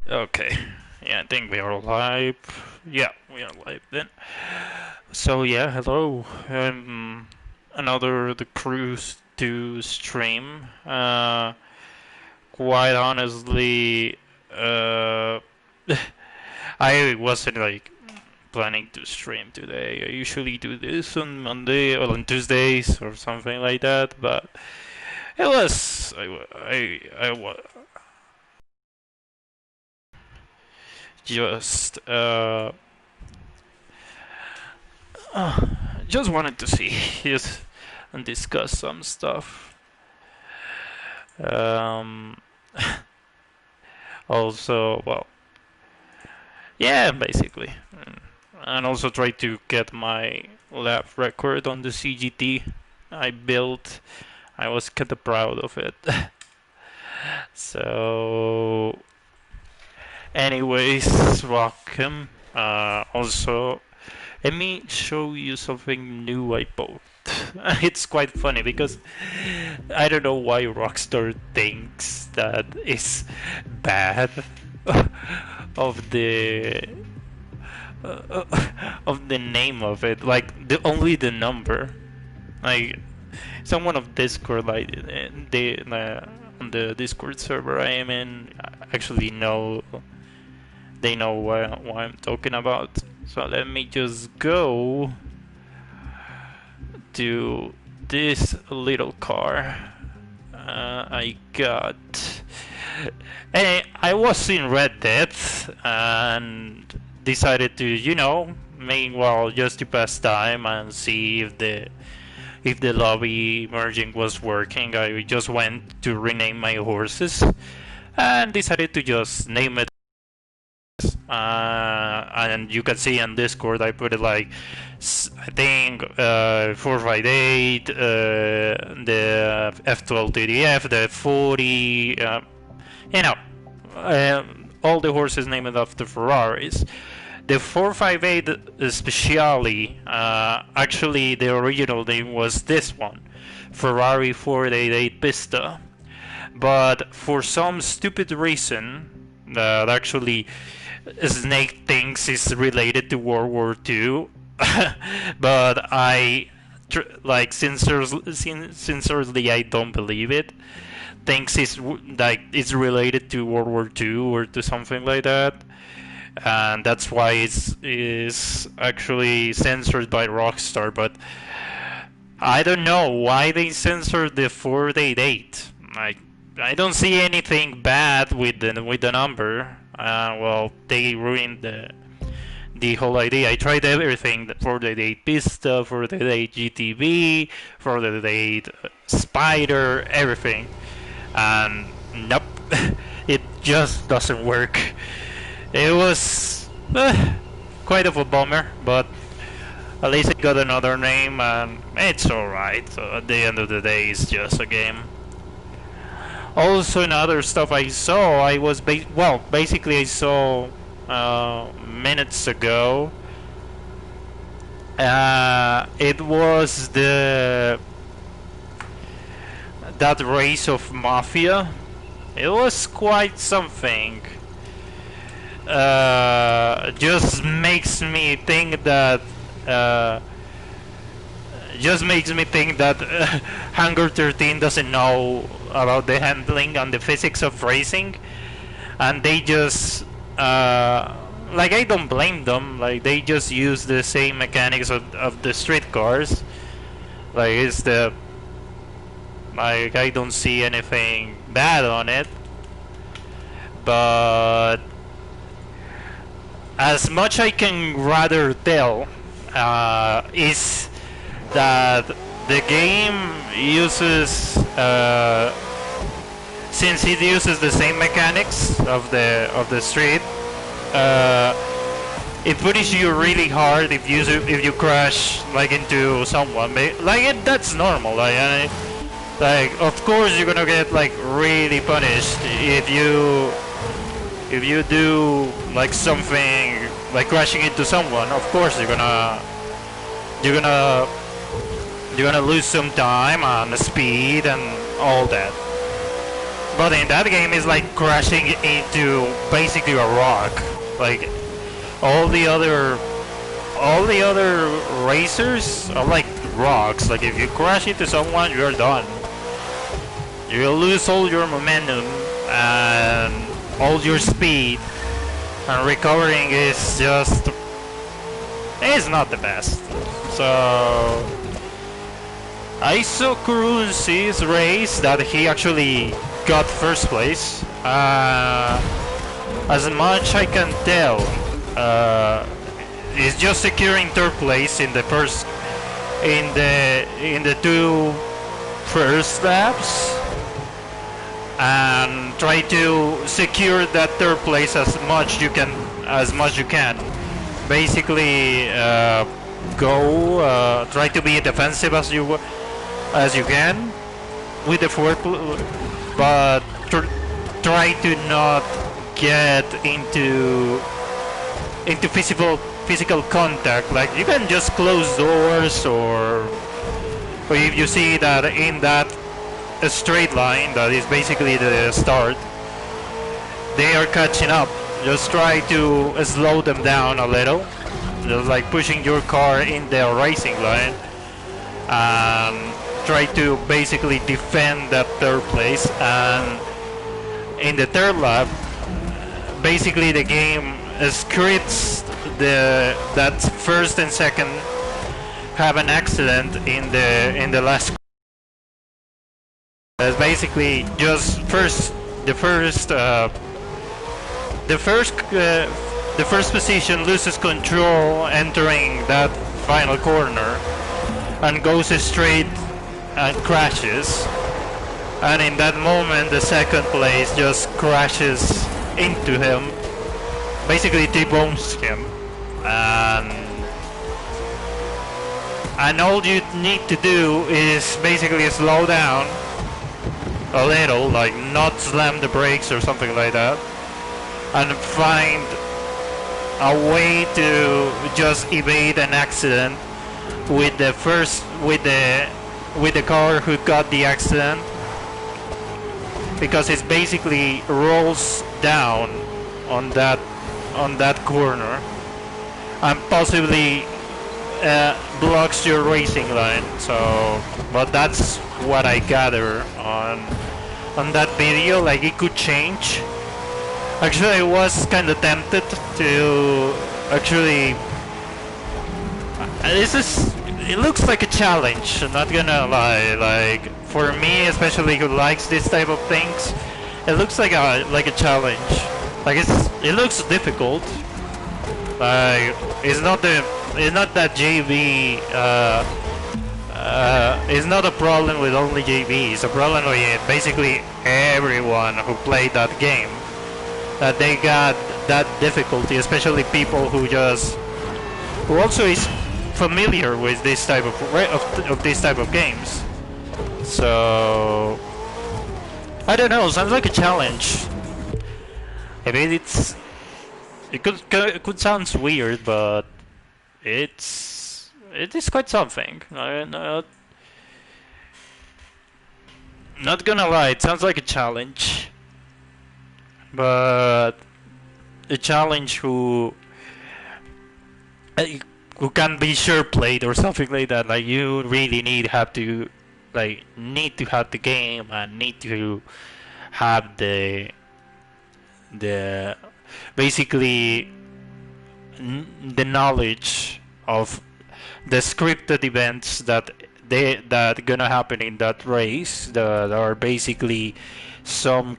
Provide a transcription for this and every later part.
Okay. Yeah, I think we are live. Yeah, we are live then. So yeah, hello. Another the cruise to stream. Quite honestly, uh, I wasn't like planning to stream today. I usually do this on Monday or on Tuesdays or something like that, but it was I just Uh, just wanted to see just and discuss some stuff. Um, also, well, yeah, basically, and also try to get my lab record on the CGT I built. I was kind of proud of it. So, anyways, welcome. Also, let me show you something new I bought. It's quite funny because I don't know why Rockstar thinks that is bad of the uh, of the name of it, like the only the number. Like someone of Discord, like they on the Discord server I am in, actually know they know what I'm talking about. So let me just go to this little car I got. I was in Red Dead and decided to, meanwhile, just to pass time and see if the lobby merging was working. I just went to rename my horses and decided to just name it. And you can see on Discord I put it like I think 458, the F12 TDF, the 40, you know, all the horses named after Ferraris. The 458 especially, actually the original name was this one, Ferrari 488 Pista. But for some stupid reason that actually Snake thinks is related to World War II, but like sincerely I don't believe it. Thinks it's like it's related to World War II or to something like that, and that's why it's is actually censored by Rockstar. But I don't know why they censored the 488. I don't see anything bad with the number. Well, they ruined the whole idea. I tried everything: 488 Pista, 488 GTV, 488 Spider, everything, and nope, it just doesn't work. It was quite of a bummer, but at least it got another name, and it's alright. So at the end of the day, it's just a game. Also, in other stuff I saw, basically I saw minutes ago. It was the that race of mafia. It was quite something. Just makes me think that uh, Hangar 13 doesn't know about the handling and the physics of racing, and they just like I don't blame them. Like they just use the same mechanics of the street cars. Like it's the like I don't see anything bad on it, but as much I can rather tell is that the game uses since it uses the same mechanics of the street, uh, it punishes you really hard if you crash like into someone. That's normal. Like of course you're gonna get like really punished if you do like something like crashing into someone. Of course you're gonna you're gonna lose some time and speed and all that. But in that game, it's like crashing into basically a rock. Like all the other, all the other racers are like rocks. Like if you crash into someone, you're done. You'll lose all your momentum and all your speed, and recovering is just, it's not the best. So I saw Kurunzi's race that he actually got first place. As much I can tell, he's just securing third place in the first, in the two first laps, and try to secure that third place as much you can, basically try to be defensive as you can with the fourth, but try to not get into physical contact. Like you can just close doors, or if you see that in that straight line that is basically the start, they are catching up. Just try to slow them down a little, just like pushing your car in the racing line, and try to basically defend that third place. And in the third lap, basically the game scripts that first and second have an accident in the last. It's basically just the first position loses control entering that final corner and goes straight and crashes, and in that moment the second place just crashes into him, basically T-bones him, and all you need to do is basically slow down a little, like not slam the brakes or something like that, and find a way to just evade an accident with the car who got the accident, because it basically rolls down on that corner and possibly blocks your racing line. So, but that's what I gather on that video. Like it could change. Actually, I was kind of tempted to actually. It looks like a challenge. I'm not gonna lie. Like for me, especially who likes this type of things, it looks like a challenge. Like it looks difficult. Like it's not that JV. It's not a problem with only JV. It's a problem with basically everyone who played that game. That they got that difficulty, especially people who also is familiar with this type of this type of games. So I don't know. Sounds like a challenge. I mean, it could sound weird, but it is quite something. Not gonna lie, it sounds like a challenge, but a challenge who can be sure played or something like that. Like you really need to have the game and need to have the basically the knowledge of the scripted events that gonna happen in that race, that are basically some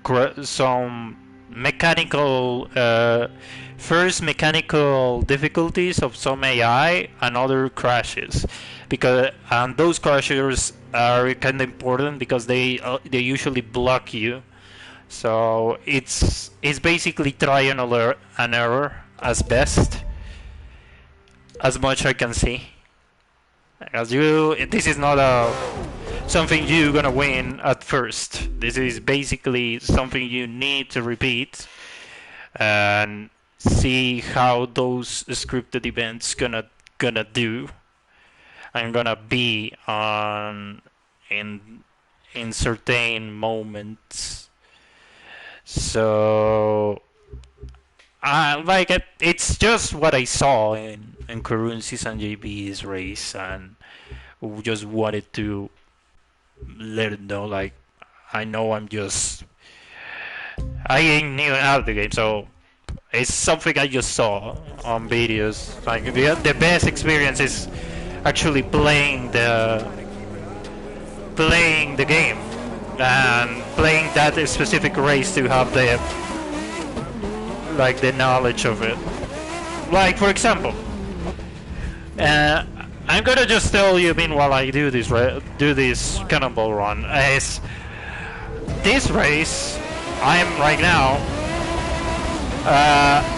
mechanical first mechanical difficulties of some AI and other crashes, and those crashes are kind of important because they usually block you. So it's basically trial and error as best, as much I can see. This is not something you're gonna win at first. This is basically something you need to repeat and see how those scripted events gonna do and gonna be on in certain moments. So like it's just what I saw in Karunzi's and JB's race, and just wanted to let it know, like, I know I ain't new out of the game, so it's something I just saw on videos. Like the best experience is actually playing the game and playing that specific race to have the knowledge of it. Like, for example, I'm gonna just tell you meanwhile I do this cannonball run. Is this race I'm right now,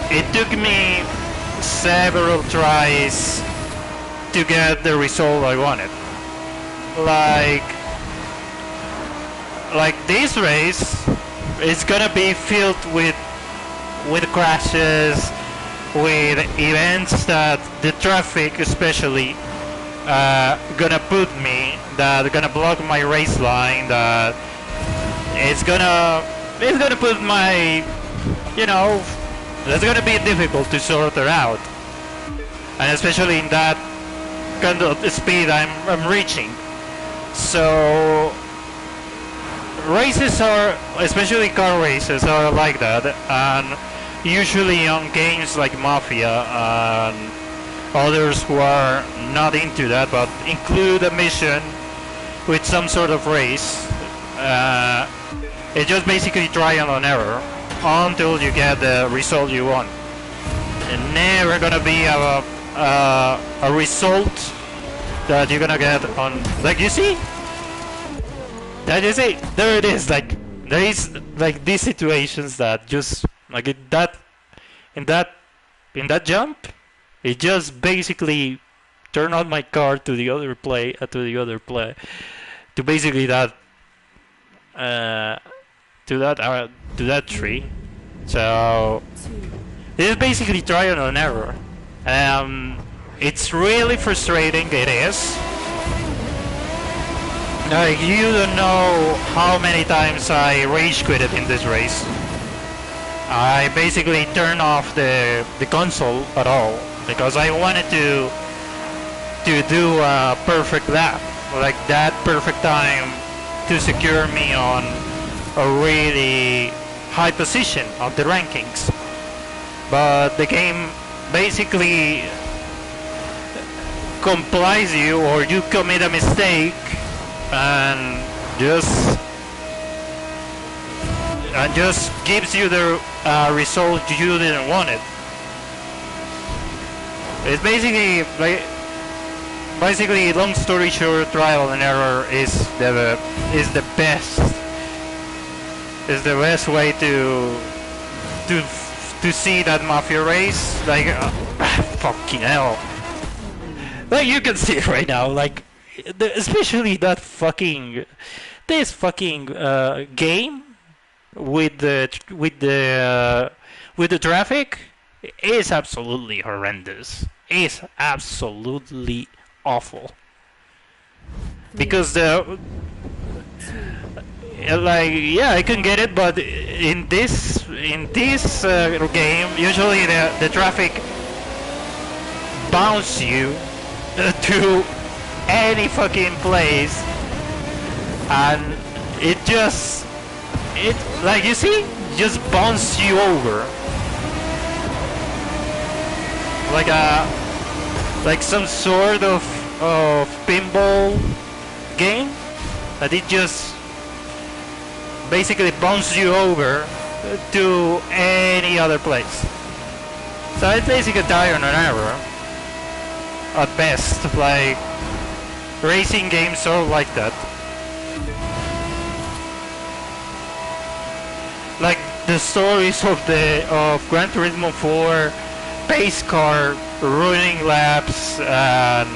it took me several tries to get the result I wanted. Like this race is gonna be filled with crashes, with events that the traffic especially gonna put me, that are gonna block my race line, that it's gonna put my, it's gonna be difficult to sort it out, and especially in that kind of speed I'm reaching. So races are, especially car races, are like that, and usually on games like Mafia and others who are not into that but include a mission with some sort of race, it's just basically trial and error until you get the result you want. And never gonna be a result that you're gonna get on, like, you see? That is it. There it is. Like, there is like these situations that just like in that jump, it just basically turned on my car to the other play to basically that to that tree. So this is basically trial and error. It's really frustrating. It is. Like, you don't know how many times I rage quitted in this race. I basically turned off the console at all because I wanted to do a perfect lap, like that perfect time to secure me on a really high position of the rankings. But the game basically complies you, or you commit a mistake and just gives you the result you didn't want it. It's basically long story short, trial and error is the best way to see that Mafia race. Like, fucking hell. Like, you can see it right now, like, especially this fucking game with the traffic is absolutely horrendous. It's absolutely awful. Because I can get it, but in this game, usually the traffic bounce you to any fucking place, and it like, you see, just bounce you over like some sort of pinball game, that it just basically bounces you over to any other place. So it's basically trial and error at best. Like, racing games are like that. Like the stories of Gran Turismo 4 pace car ruining laps and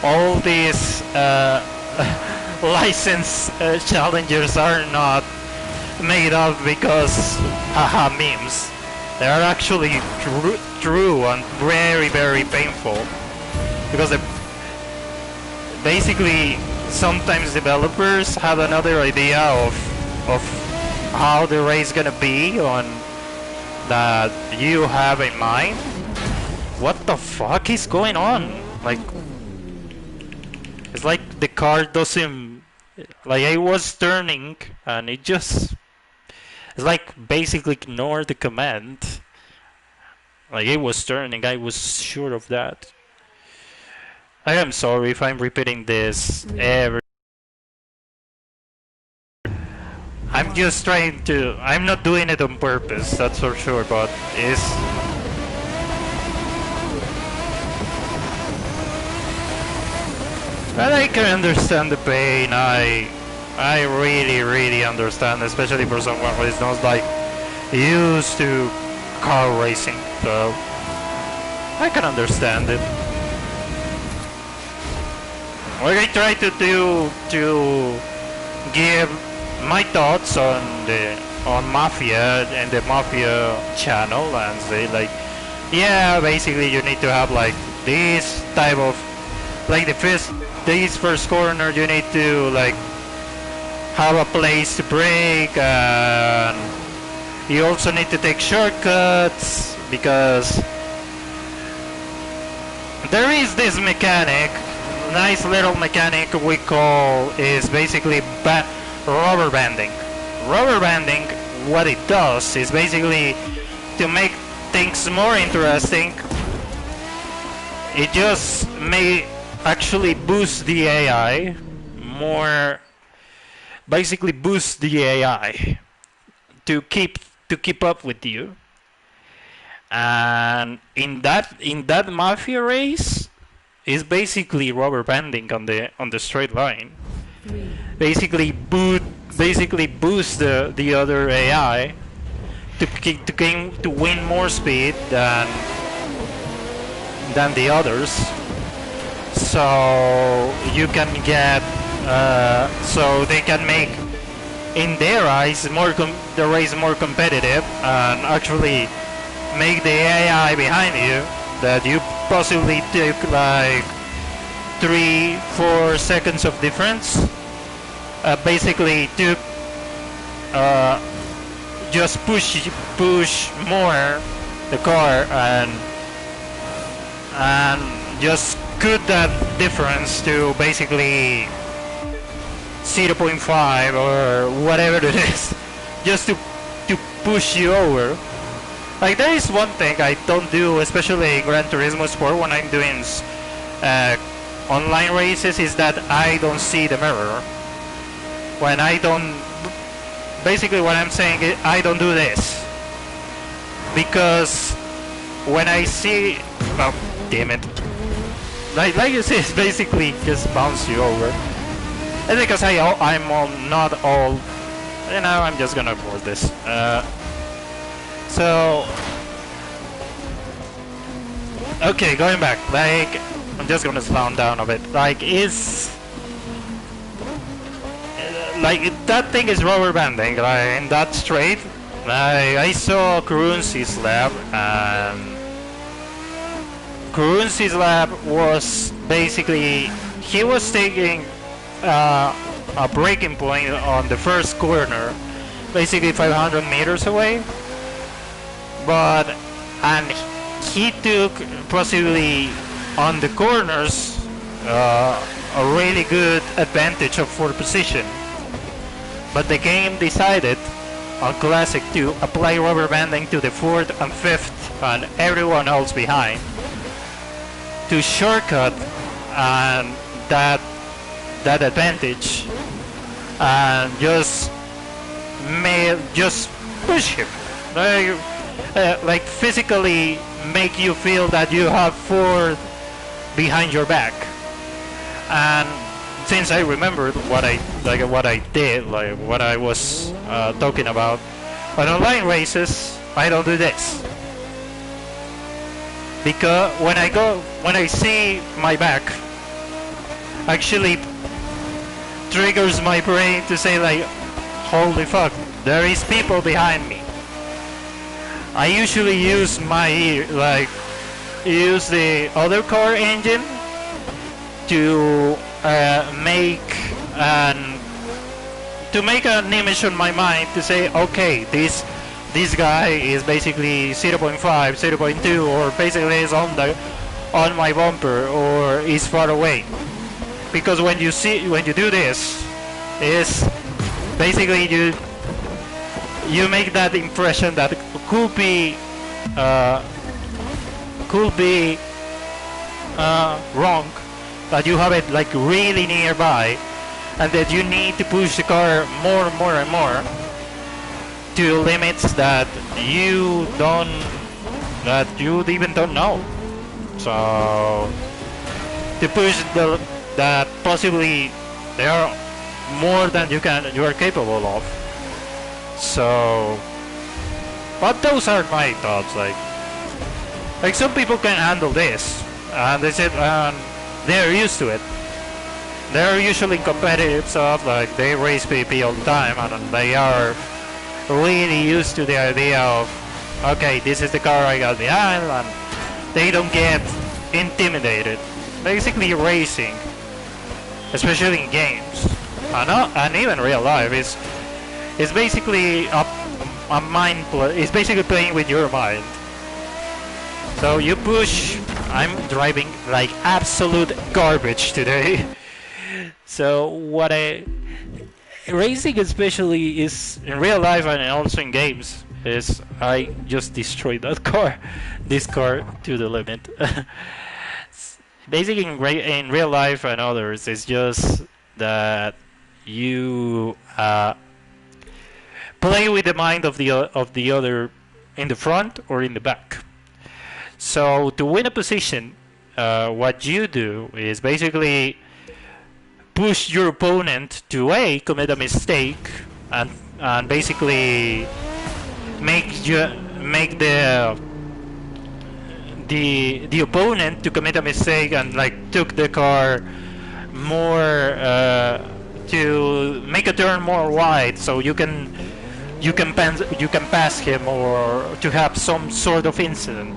all these license challengers are not made up because haha memes. They are actually true and very, very painful, because basically sometimes developers have another idea of how the race gonna be on that you have in mind. What the fuck is going on? Like, it's like the car doesn't, like I was turning and it just, it's like basically ignore the command. Like it was turning, I was sure of that. I am sorry if I'm repeating this every. I'm just trying to. I'm not doing it on purpose, that's for sure, but it's. But I can understand the pain. I really understand, especially for someone who is not like used to car racing. So I can understand it. What I try to do to give my thoughts on Mafia and the Mafia channel and say like, yeah, basically you need to have like this type of like this first corner you need to like have a place to brake, and you also need to take shortcuts because there is this mechanic, nice little mechanic we call is basically rubber banding. Rubber banding, what it does is basically to make things more interesting. It just may actually boost the AI more, basically boost the AI to keep up with you. And in that Mafia race is basically rubber banding on the straight line. Basically boost the other AI to win more speed than the others. So you can get so they can make in their eyes the race more competitive and actually make the AI behind you that you possibly took like 3-4 seconds of difference basically to just push more the car and just cut that difference to basically 0.5 or whatever it is, just to push you over. Like there is one thing I don't do, especially in Gran Turismo Sport when I'm doing online races, is that I don't see the mirror. When I don't, basically what I'm saying is I don't do this because when I see, oh damn it, like you say, it's basically just bounce you over. And because I'm not all, you know, I'm just gonna avoid this. So, okay, going back, like, I'm just gonna slow down a bit. Like, like, that thing is rubber banding, like, in that straight. Like, I saw Kurunzi's lab, and Kurunzi's lab was basically, he was taking a braking point on the first corner, basically 500 meters away. And he took possibly on the corners a really good advantage of fourth position. But the game decided on Classic to apply rubber banding to the fourth and fifth and everyone else behind to shortcut and that advantage and just push him. Like physically make you feel that you have four behind your back. And since I remembered what I did, like what I was talking about on online races, I don't do this because when I see my back, actually triggers my brain to say like, holy fuck, there is people behind me. I usually use use the other car engine to make and to make an image on my mind to say, okay, this guy is basically 0.5, 0.2, or basically is on my bumper, or is far away. Because when you do this, is basically you make that impression that could be wrong, that you have it like really nearby, and that you need to push the car more and more to limits that you even don't know. So to push that possibly they are more than you are capable of. So, but those are my thoughts. Like some people can handle this, and they said they're used to it. They're usually competitive stuff, like they race PP all the time, and they are really used to the idea of, okay, this is the car I got behind, and they don't get intimidated. Basically racing, especially in games, and even real life, is basically a mind play. It's basically playing with your mind. So you push. I'm driving like absolute garbage today. So racing especially is in real life and also in games is I just destroyed this car to the limit. Basically in real life and others, it's just that you play with the mind of the other in the front or in the back. So to win a position, what you do is basically push your opponent to commit a mistake, and basically make the opponent to commit a mistake and like took the car more to make a turn more wide, so you can pass him, or to have some sort of incident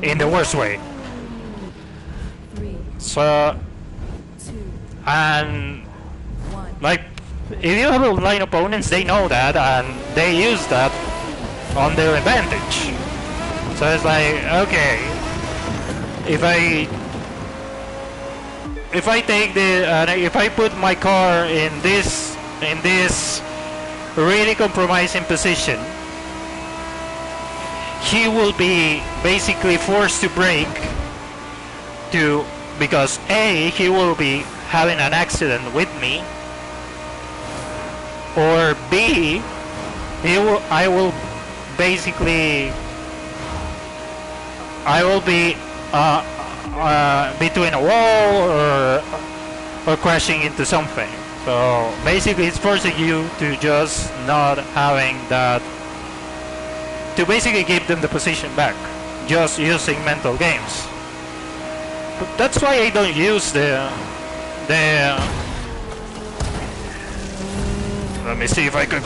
in the worst way. So, and like if you have online opponents, they know that and they use that on their advantage. So it's like, okay, if I put my car in this really compromising position, he will be basically forced to brake because he will be having an accident with me, or B, I will be between a wall or crashing into something. So basically it's forcing you to just not having that, to basically give them the position back, just using mental games. But that's why I don't use the let me see if I can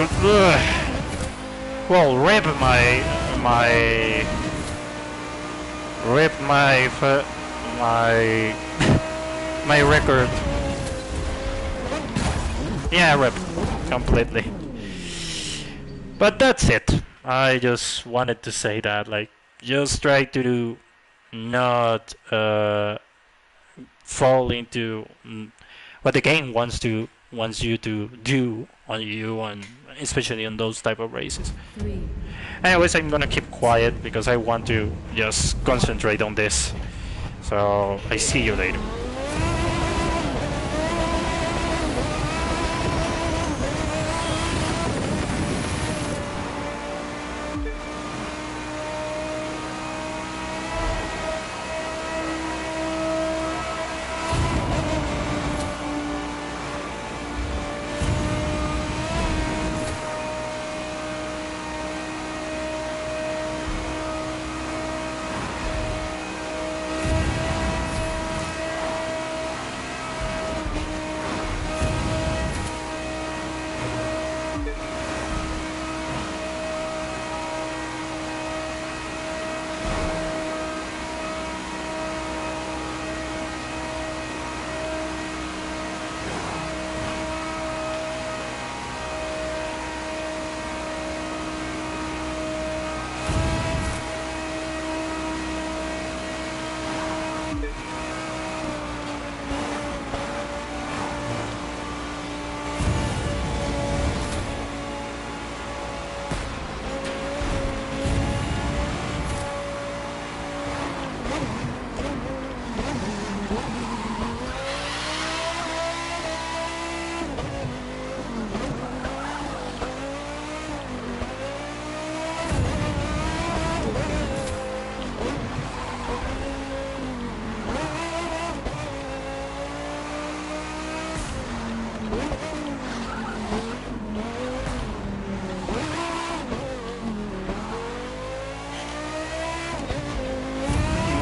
rip my record. Yeah, rip completely. But that's it. I just wanted to say that, like, just try to not fall into what the game wants you to do on you, and especially on those type of races. Anyways, I'm gonna keep quiet because I want to just concentrate on this. So I see you later.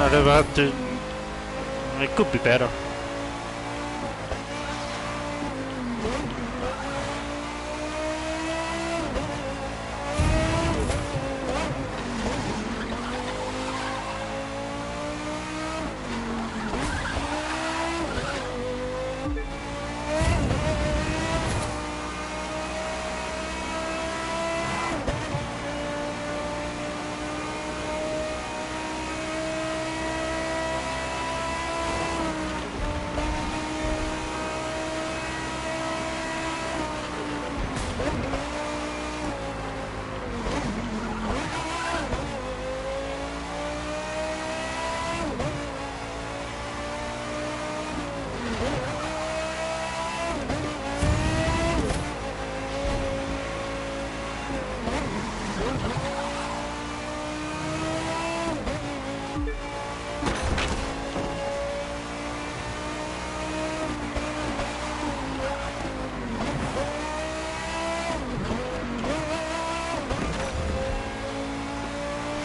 Not about to. It could be better.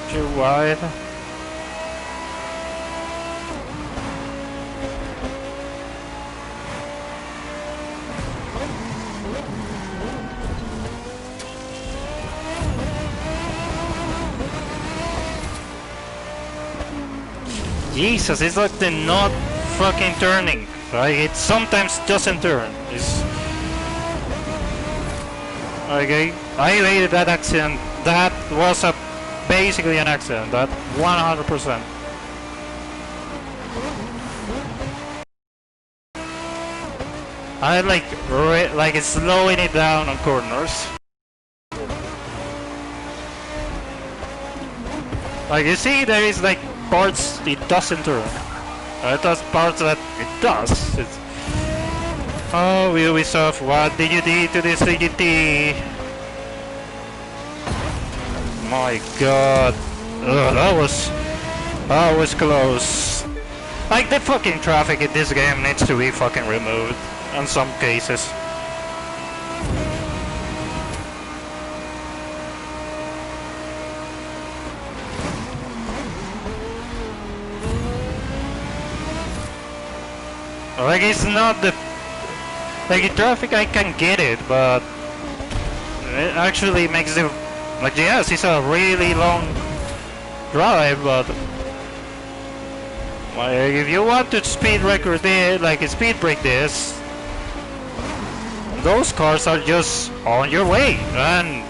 Too wide. Jesus, it's like they're not fucking turning. Like it sometimes doesn't turn. It's okay. I hated that accident. That was basically an accident. That 100%. I like it's slowing it down on corners. Like you see, there is like parts it doesn't turn. It does parts that it does. It's... Oh, Ubisoft, what did you do to this CGT? My god. Ugh, that was close. Like the fucking traffic in this game needs to be fucking removed in some cases. Like it's not the like in traffic I can get it, but it actually makes it like yes, it's a really long drive, but like if you want to speed record it, like speed break this, those cars are just on your way, and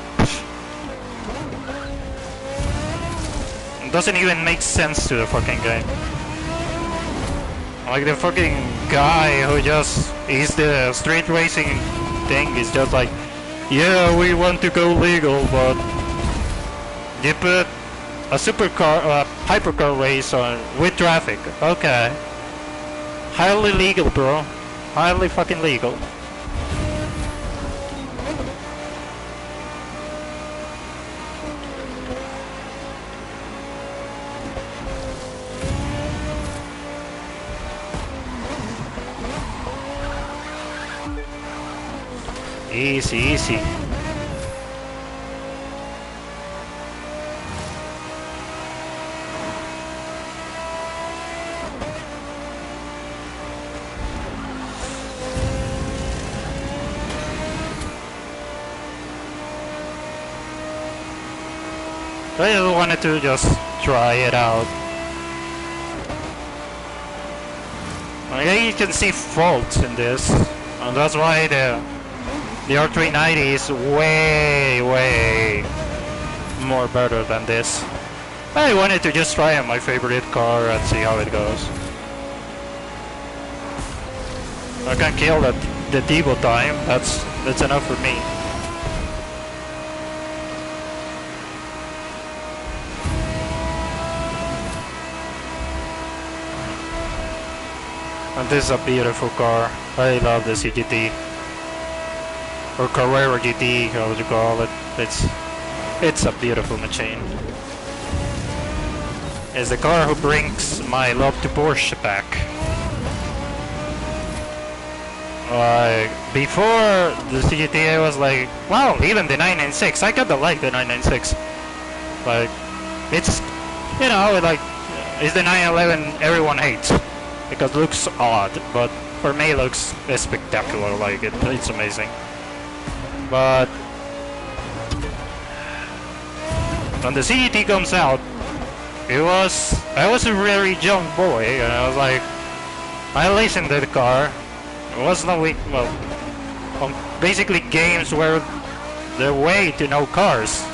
it doesn't even make sense to the fucking game. Like the fucking guy who just is the street racing thing is just like, yeah, we want to go legal, but you put a supercar, hypercar race on with traffic. Okay, highly legal, bro. Highly fucking legal. Easy, easy. I just wanted to just try it out. You can see faults in this, and that's why the R390 is way more better than this. I wanted to just try on my favorite car and see how it goes. I can kill the Devo time. That's enough for me. And this is a beautiful car. I love the CGT. Or Carrera GT, how would you call it? It's a beautiful machine. It's the car who brings my love to Porsche back. Like before the CGT, I was like, wow, even the 996. I kinda like the 996. Like it's, you know, like is the 911 everyone hates because it looks odd, but for me it looks spectacular. Like it's amazing. But when the CGT comes out, I was a very young boy, and I was like, I listened to the car. It was no way, well, basically games were the way to know cars.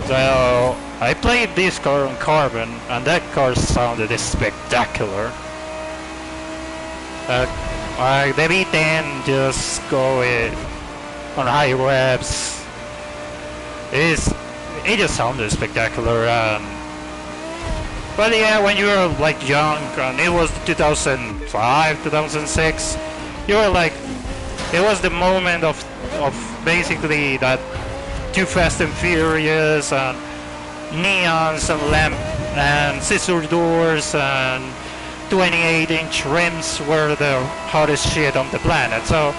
So I played this car on Carbon, and that car sounded spectacular. Like the V10 just going on high revs. It just sounded spectacular. But yeah, when you were like young, and it was 2005, 2006, you were like, it was the moment of basically that Too Fast and Furious and neons and lamp and scissor doors and 28-inch rims were the hottest shit on the planet. So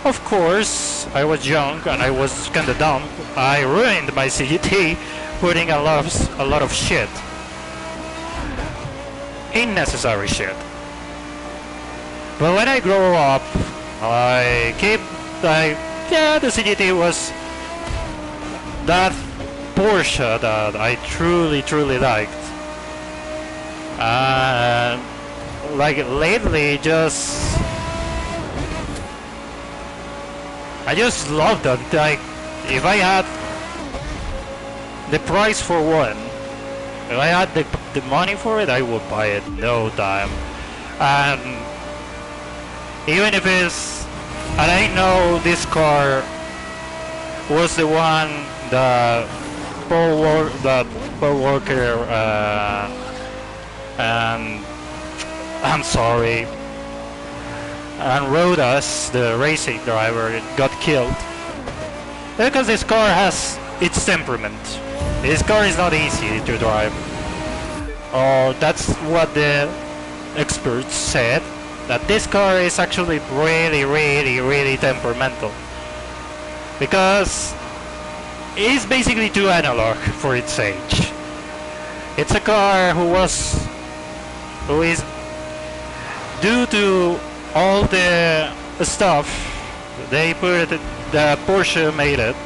of course I was young and I was kinda dumb. I ruined my CGT putting a lot of shit, unnecessary shit. But when I grow up, I keep like, yeah, the CGT was that Porsche that I truly liked. Like lately, I just love that. Like, if I had the price for one, if I had the money for it, I would buy it no time. And even if it's, and I know this car was the one that Paul Walker and I'm sorry, and Rodas, the racing driver, got killed because this car has its temperament. This car is not easy to drive. Oh, that's what the experts said, that this car is actually really temperamental, because it's basically too analog for its age. It's a car who is, due to all the stuff they put, the Porsche made it,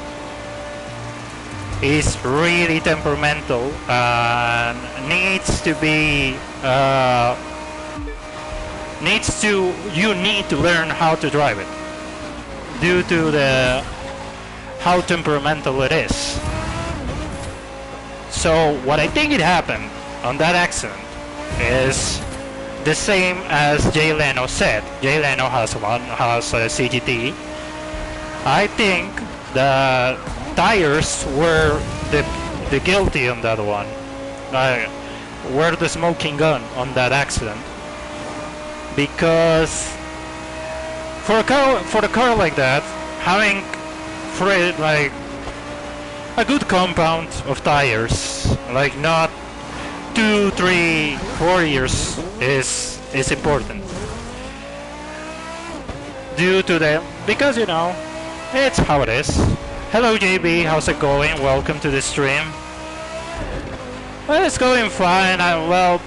is really temperamental and needs to be you need to learn how to drive it due to how temperamental it is. So what I think it happened on that accident is the same as Jay Leno said. Jay Leno has a CGT. I think the tires were the guilty on that one. Were the smoking gun on that accident. Because for a car like that, having like a good compound of tires, like not 2, 3, 4 years is important. Due to them, because you know, it's how it is. Hello JB, how's it going? Welcome to the stream. Well, it's going fine. Well,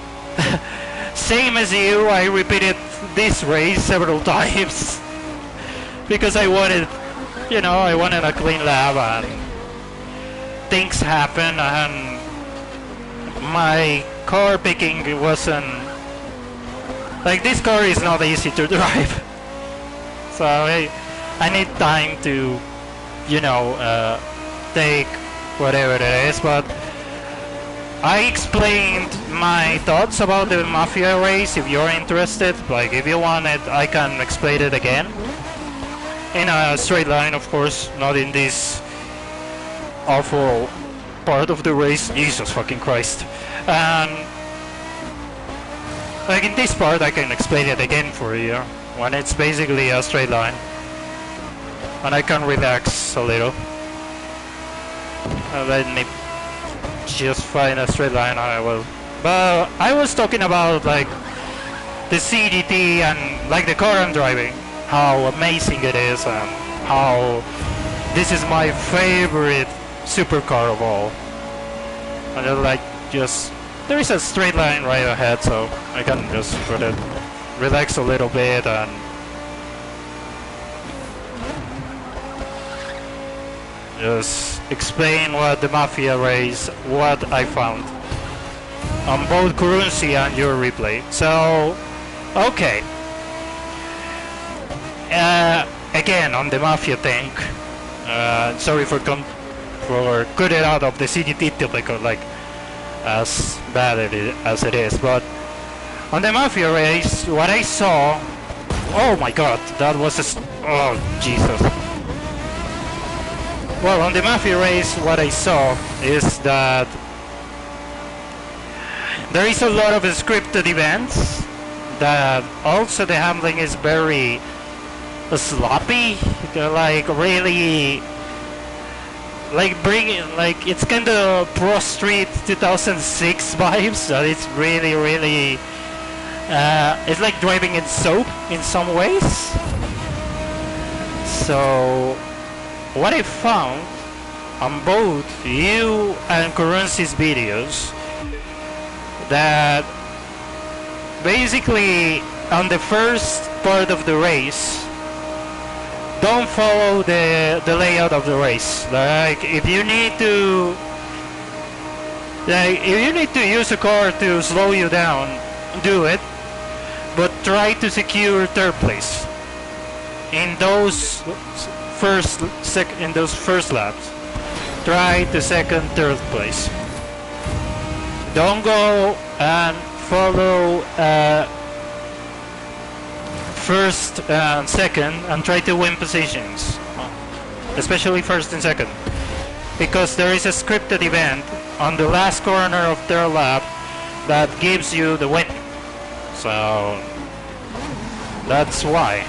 same as you, I repeated this race several times because I wanted, you know, I wanted a clean lap, and things happen, and my car picking wasn't like, this car is not easy to drive. So I need time to, you know, take whatever it is. But I explained my thoughts about the Mafia race. If you're interested, like if you want it, I can explain it again in a straight line, of course, not in this awful part of the race. Jesus fucking Christ. And like in this part, I can explain it again for you when it's basically a straight line, and I can relax a little. Let me just find a straight line, and I will. But I was talking about like the CGT and like the car I'm driving, how amazing it is, and how this is my favorite supercar of all. And I like just there is a straight line right ahead, so I can just sort of relax a little bit and just explain what the Mafia race, what I found on both currency and your replay. So, okay. Again, on the Mafia thing, sorry for cutting out of the CGT typical, like, as bad as it is, but on the Mafia race, what I saw, oh my god, that was oh Jesus. Well, on the Mafia race, what I saw is that there is a lot of scripted events, that also the handling is very sloppy. They're like really like it's kind of Pro Street 2006 vibes. That it's really it's like driving in soap in some ways. So what I found on both you and Currency's videos, that basically on the first part of the race, don't follow the layout of the race. Like if you need to use a car to slow you down, do it, but try to secure third place in those first laps. Try to second, third place. Don't go and follow first and second and try to win positions, especially first and second, because there is a scripted event on the last corner of their lap that gives you the win. So that's why.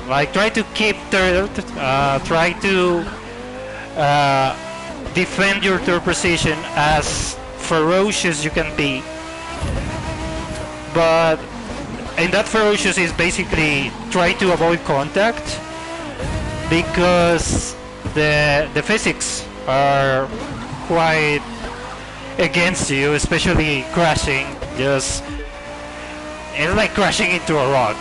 Like, try to keep third, try to defend your third position as ferocious you can be, but and that ferocious is basically try to avoid contact, because the physics are quite against you, especially crashing. It's like crashing into a rock.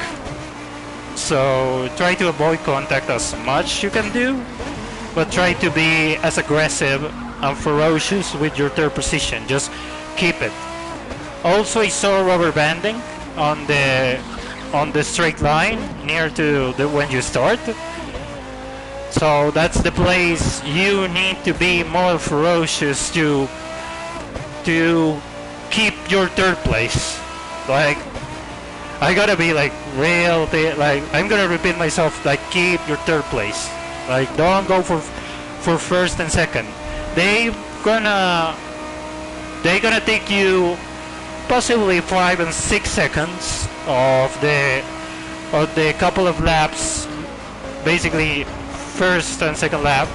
So try to avoid contact as much you can do, but try to be as aggressive and ferocious with your third position. Just keep it. Also, I saw rubber banding on the straight line near to when you start. So that's the place you need to be more ferocious to keep your third place. Like, I gotta be like like I'm gonna repeat myself, like, keep your third place. Like, don't go for first and second. They gonna take you possibly 5 and 6 seconds of the couple of laps, basically first and second lap.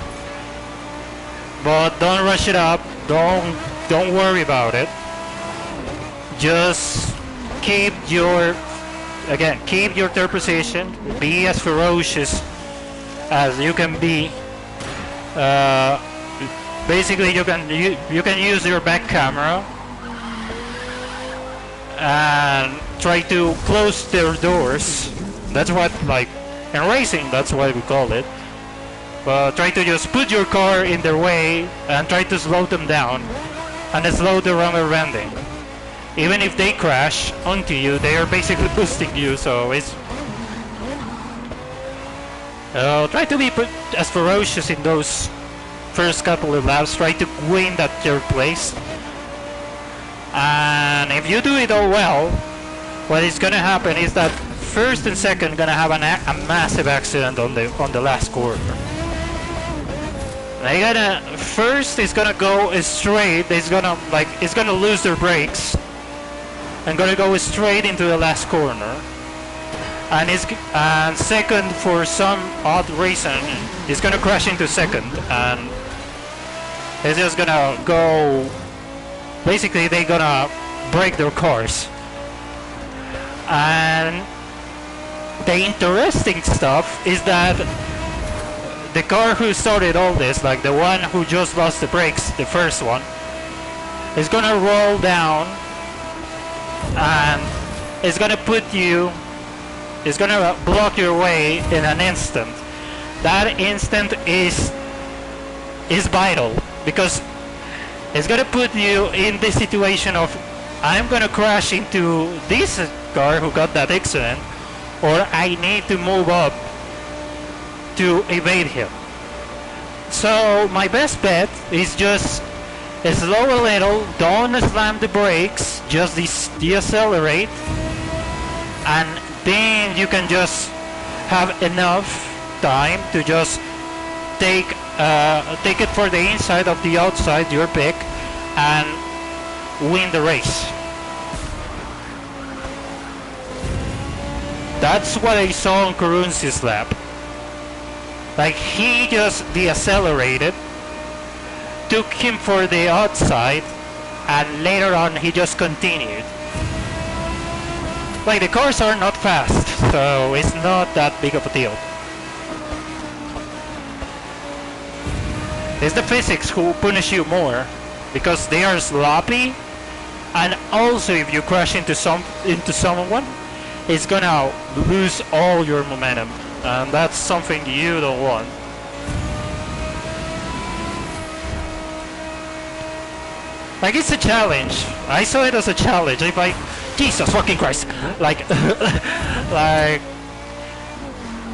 But don't rush it up. Don't worry about it. Just keep your third position. Be as ferocious as you can be. Basically, you can use your back camera and try to close their doors. That's what, like, in racing, that's what we call it. But try to just put your car in their way and try to slow them down and slow the rubber banding. Even if they crash onto you, they are basically boosting you. So it's try to be as ferocious in those first couple of laps. Try to win that third place. And if you do it all well, what is gonna happen is that first and second gonna have a massive accident on the last corner. First is gonna go straight. It's gonna lose their brakes and gonna go straight into the last corner. And second, for some odd reason, is gonna crash into second, and it's just gonna go. Basically, they're gonna break their cars. And the interesting stuff is that the car who started all this, like the one who just lost the brakes, the first one, It's gonna roll down and it's gonna it's gonna block your way in an instant. That instant is vital because it's gonna put you in the situation of I'm gonna crash into this car who got that accident, or I need to move up to evade him. So my best bet is just slow a little, don't slam the brakes, just decelerate, and then you can just have enough time to just take it for the inside of the outside, your pick, and win the race. That's what I saw on Kurunzi's lap. Like, he just decelerated, took him for the outside, and later on he just continued. Like, the cars are not fast, so it's not that big of a deal. It's the physics who punish you more, because they are sloppy, and also if you crash into someone, it's gonna lose all your momentum, and that's something you don't want. Like, it's a challenge. I saw it as a challenge. If I, Jesus fucking Christ, like, like,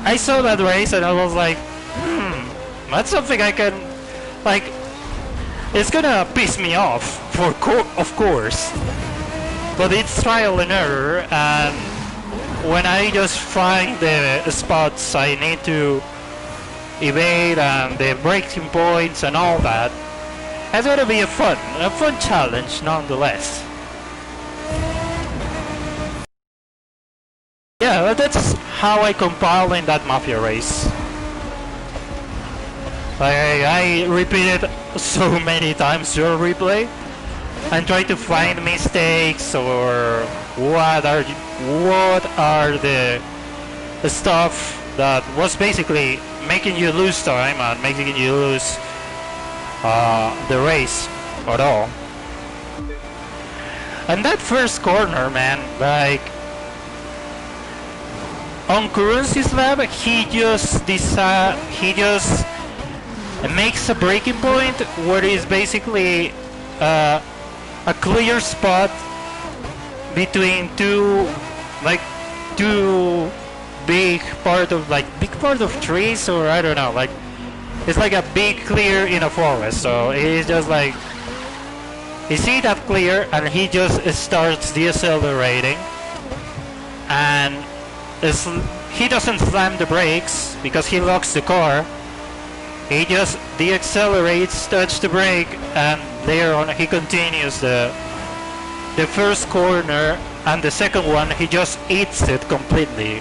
I saw that race and I was like, that's something I can, like, it's gonna piss me off, of course, but it's trial and error, and when I just find the spots I need to evade and the braking points and all that, it's gonna be a fun challenge nonetheless. Yeah, that's how I compile in that Mafia race. I repeated so many times your replay and try to find mistakes or what are the stuff that was basically making you lose time and making you lose the race at all. And that first corner, man, like, on Kurunzi's lap, he just makes a breaking point where it's basically a clear spot between two big part of trees, or I don't know, like, it's like a big clear in a forest. So he's just like, you see that clear and he just starts decelerating, and he doesn't slam the brakes because he locks the car. He just deaccelerates, touches the brake, and later on he continues the first corner, and the second one he just eats it completely.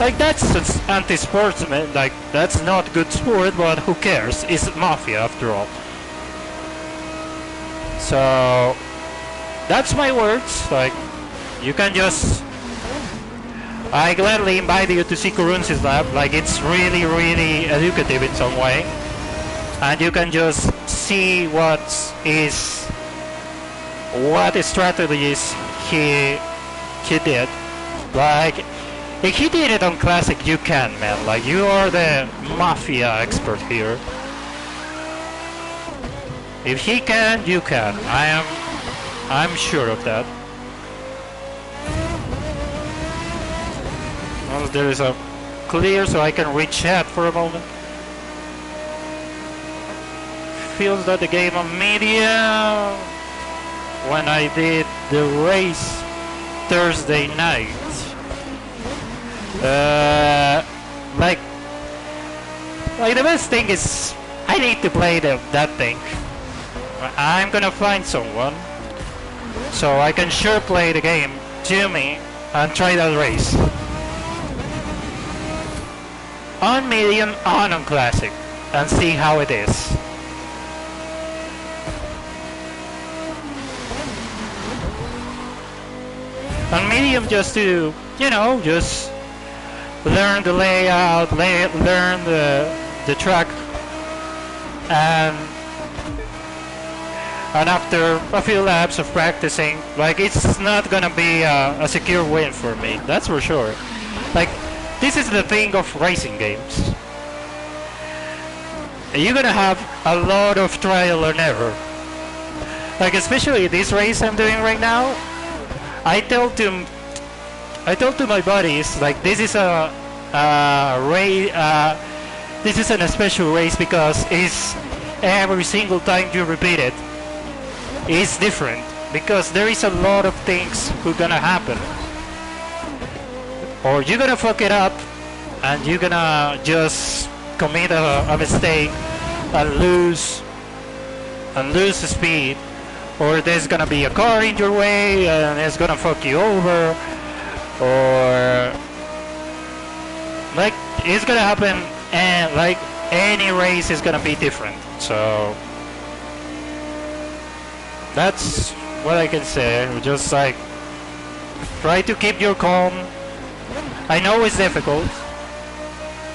Like, that's anti-sportsman, like, that's not good sport, but who cares? It's Mafia after all. So that's my words. Like, you can just, I gladly invite you to see Kurunzi's lab. Like, it's really, really educative in some way, and you can just see what strategies he did. Like, if he did it on Classic, you can, man. Like, you are the Mafia expert here. If he can, you can. I'm sure of that. Well, there is a clear, so I can reach chat for a moment. Feels that the game on media when I did the race Thursday night. Like the best thing is I need to play that thing. I'm gonna find someone so I can sure play the game to me and try that race on medium and on classic and see how it is. On medium, just to, you know, just learn the layout, learn the track, and and after a few laps of practicing, like it's not gonna be a secure win for me. That's for sure. Like this is the thing of racing games. You're gonna have a lot of trial and error. Like especially this race I'm doing right now, I told to my buddies like this is a race. This isn't a special race because it's every single time you repeat it, it's different because there is a lot of things who gonna happen. Or you're gonna fuck it up and you're gonna just commit a mistake and lose speed, or there's gonna be a car in your way and it's gonna fuck you over, or like it's gonna happen, and like any race is gonna be different. So that's what I can say. Just like try to keep your calm. I know it's difficult,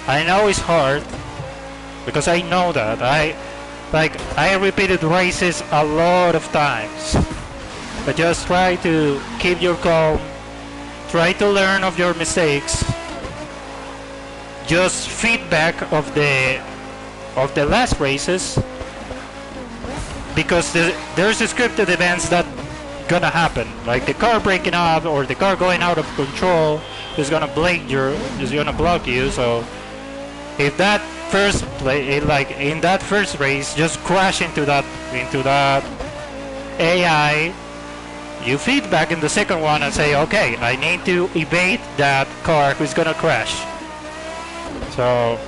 I know it's hard, because I know that I repeated races a lot of times, but just try to keep your calm, try to learn of your mistakes, just feedback of the last races, because there's scripted events that gonna happen, like the car breaking up or the car going out of control is gonna block you. So if that first play, like in that first race, just crash into that AI, you feedback in the second one and say, okay, I need to evade that car who's gonna crash. So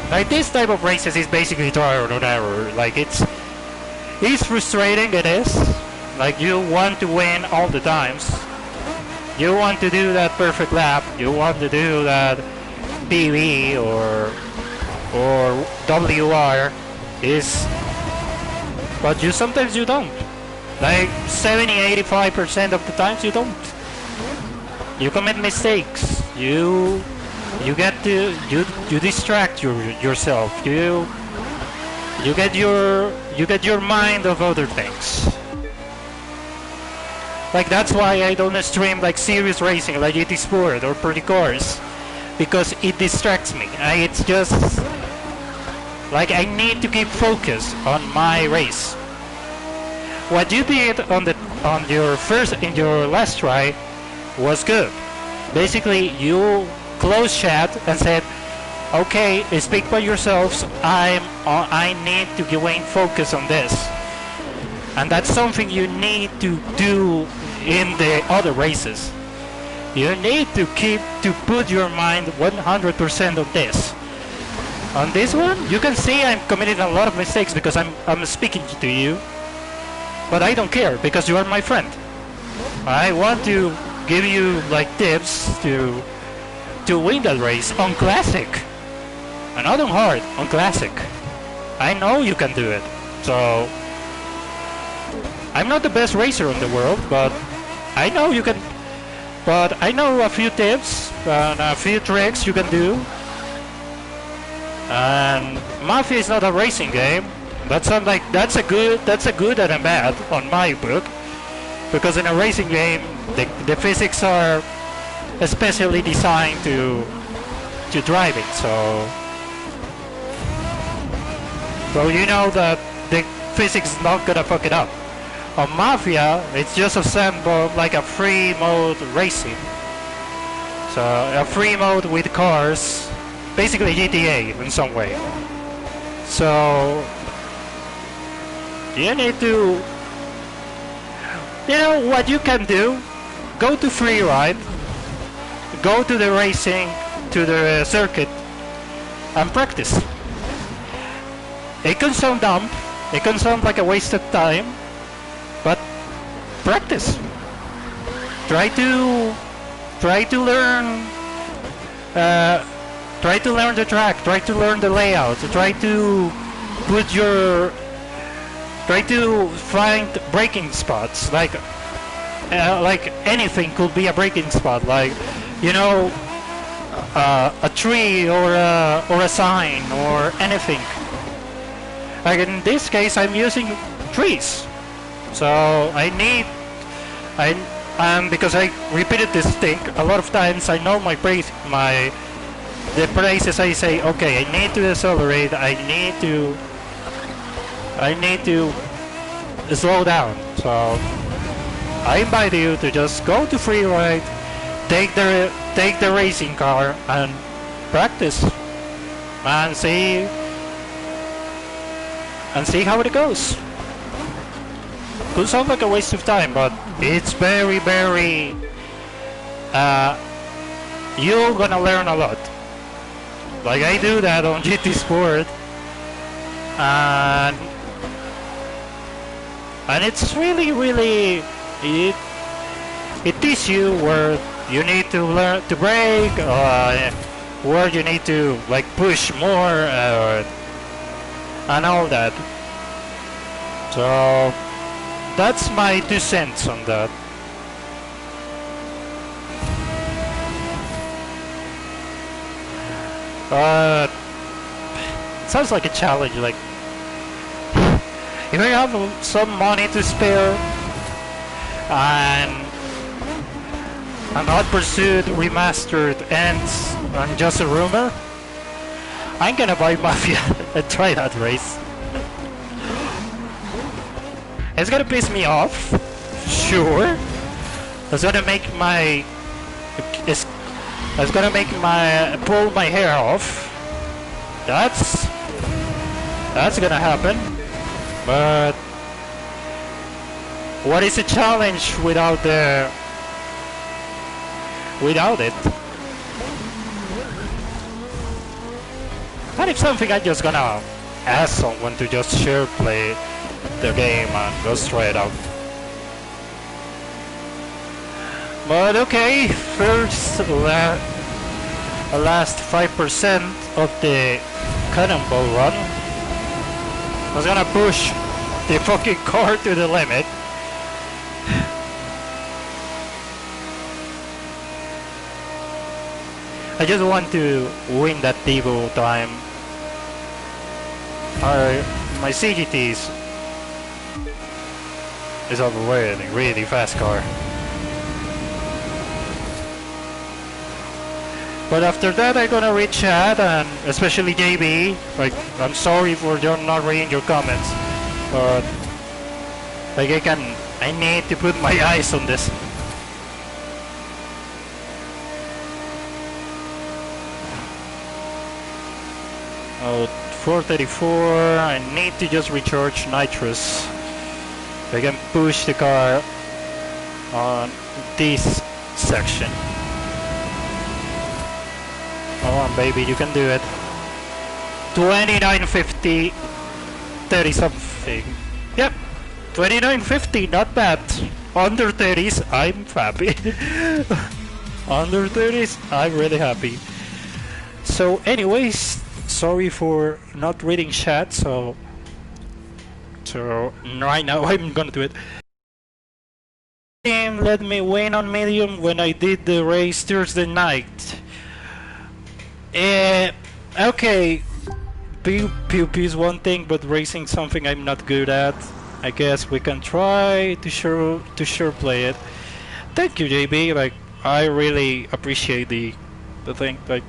like this type of races is basically trial and error. Like it's frustrating, it is. Like you want to win all the times. You want to do that perfect lap. You want to do that PB or WR is, but sometimes you don't. Like 70-85% of the times you don't. You commit mistakes. You distract yourself. You get your mind of other things. Like that's why I don't stream like serious racing like GT Sport or Pretty Cars, because it distracts me. It's just like I need to keep focus on my race. What you did in your last try was good. Basically, you closed chat and said, "Okay, speak by yourselves. I need to gain focus on this," and that's something you need to do in the other races. You need to put your mind 100% on this. On this one, you can see I'm committing a lot of mistakes because I'm speaking to you, but I don't care because you are my friend. I want to give you like tips to win that race on classic, and not on hard, on classic. I know you can do it. So I'm not the best racer in the world, but I know you can. But I know a few tips and a few tricks you can do. And Mafia is not a racing game. That's a good and a bad on my book, because in a racing game the physics are especially designed to driving. So you know that the physics is not gonna fuck it up. On Mafia, it's just a sample, like a free mode racing. So a free mode with cars, basically GTA in some way. So you need to, you know what you can do? Go to free ride, go to the racing, to the circuit, and practice. It can sound dumb, it can sound like a waste of time, but practice. Try to learn. Try to learn the track. Try to learn the layout. Try to find braking spots. Like anything could be a braking spot. Like, you know, a tree or a sign or anything. Like in this case, I'm using trees. So I need, because I repeated this thing a lot of times, I know the places I say, okay, I need to accelerate, I need to slow down. So I invite you to just go to free ride, take the racing car and practice and see how it goes. Could sound like a waste of time, but it's very, very you're gonna learn a lot. Like I do that on GT Sport, and it's really, really it teaches you where you need to learn to brake, where you need to like push more, and all that. So that's my 2 cents on that. Sounds like a challenge. Like if I have some money to spare and Hot Pursuit Remastered ends on just a rumor, I'm gonna buy Mafia and try that race. It's gonna piss me off, sure. It's gonna make my pull my hair off. That's gonna happen. But what is a challenge without it? And if something, I'm just gonna ask someone to just share play the game and go try it out. But okay, first last 5% of the cannonball run. I was gonna push the fucking car to the limit. I just want to win that Devo time. My CGT is a really fast car. But after that, I'm gonna read chat, and especially JB. Like, I'm sorry for not reading your comments, but like I need to put my eyes on this. Oh, 434. I need to just recharge nitrous. I can push the car on this section. Come on, baby, you can do it. 29.50, 30 something. Yep, 29.50, not bad. Under 30s, I'm happy. Under 30s, I'm really happy. So, anyways, sorry for not reading chat. So right now I'm gonna do it. Team let me win on medium when I did the race Thursday night. Okay, PvP is one thing, but racing something I'm not good at. I guess we can try to sure play it. Thank you, JB. Like, I really appreciate the thing. Like,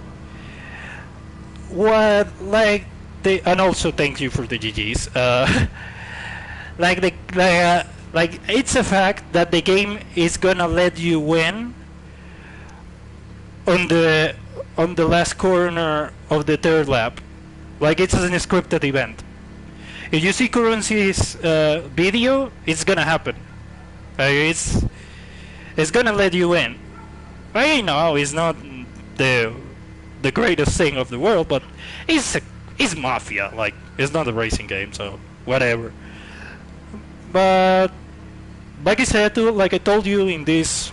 what like and also thank you for the GGs. Like it's a fact that the game is gonna let you win on the last corner of the third lap. Like, it's an scripted event. If you see Currency's video, it's gonna happen. It's gonna let you win. I know it's not the greatest thing of the world, but it's Mafia. Like, it's not a racing game, so whatever. But like I said, like I told you in this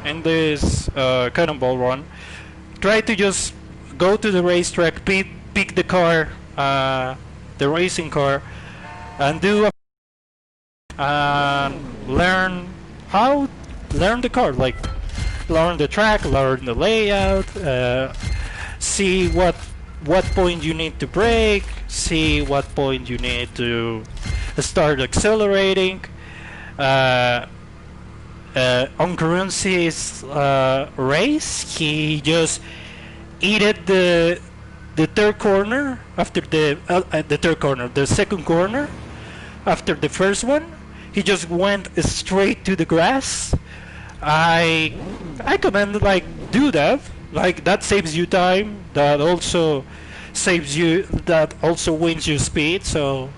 cannonball run, try to just go to the racetrack, pick the car, the racing car, and do learn the car, like learn the track, learn the layout, see what point you need to brake, see what point you need to start accelerating. On Currency's race, he just eated the third corner after the second corner after the first one. He just went straight to the grass. I commend do that. Like that saves you time. That also saves you. That also wins you speed. So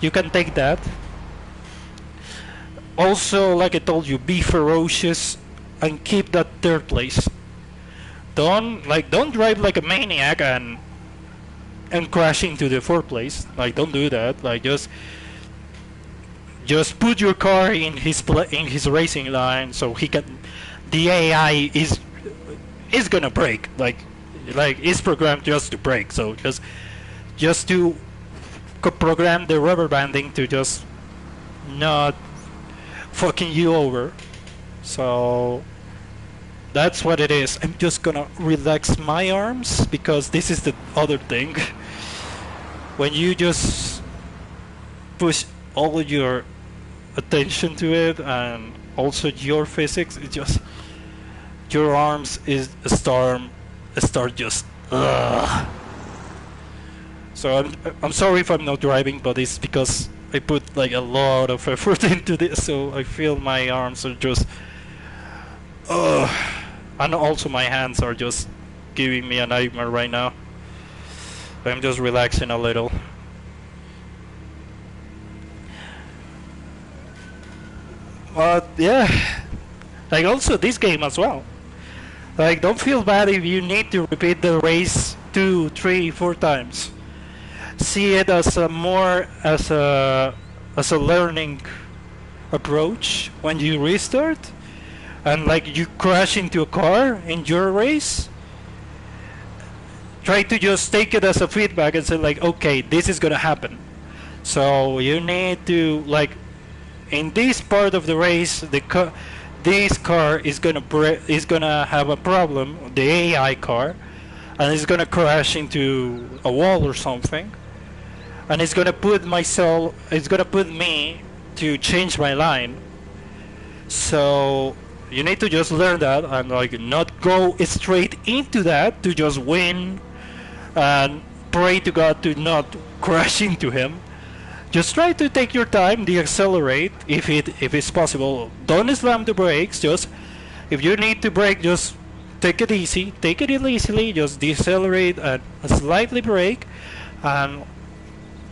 you can take that. Also, like I told you, be ferocious and keep that third place. Don't drive like a maniac and crash into the fourth place. Like don't do that. Like just put your car in his racing line so he can. The AI is gonna brake. Like it's programmed just to brake. So just to program the rubber banding to just not fucking you over. So that's what it is. I'm just gonna relax my arms because this is the other thing. When you just push all your attention to it and also your physics, it just your arms start just So I'm sorry if I'm not driving, but it's because I put like a lot of effort into this, so I feel my arms are just and also my hands are just giving me a nightmare right now. I'm just relaxing a little. But yeah, like also this game as well. Like don't feel bad if you need to repeat the race 2, 3, 4 times. See it as a learning approach. When you restart and like you crash into a car in your race, try to just take it as a feedback and say like, okay, this is gonna happen. So you need to like in this part of the race, this car is gonna have a problem, the AI car, and it's gonna crash into a wall or something. And it's gonna put me to change my line. So you need to just learn that and like not go straight into that to just win and pray to God to not crash into him. Just try to take your time, deaccelerate if it's possible. Don't slam the brakes. Just if you need to brake, just take it easy. Take it easily. Just decelerate and slightly brake, and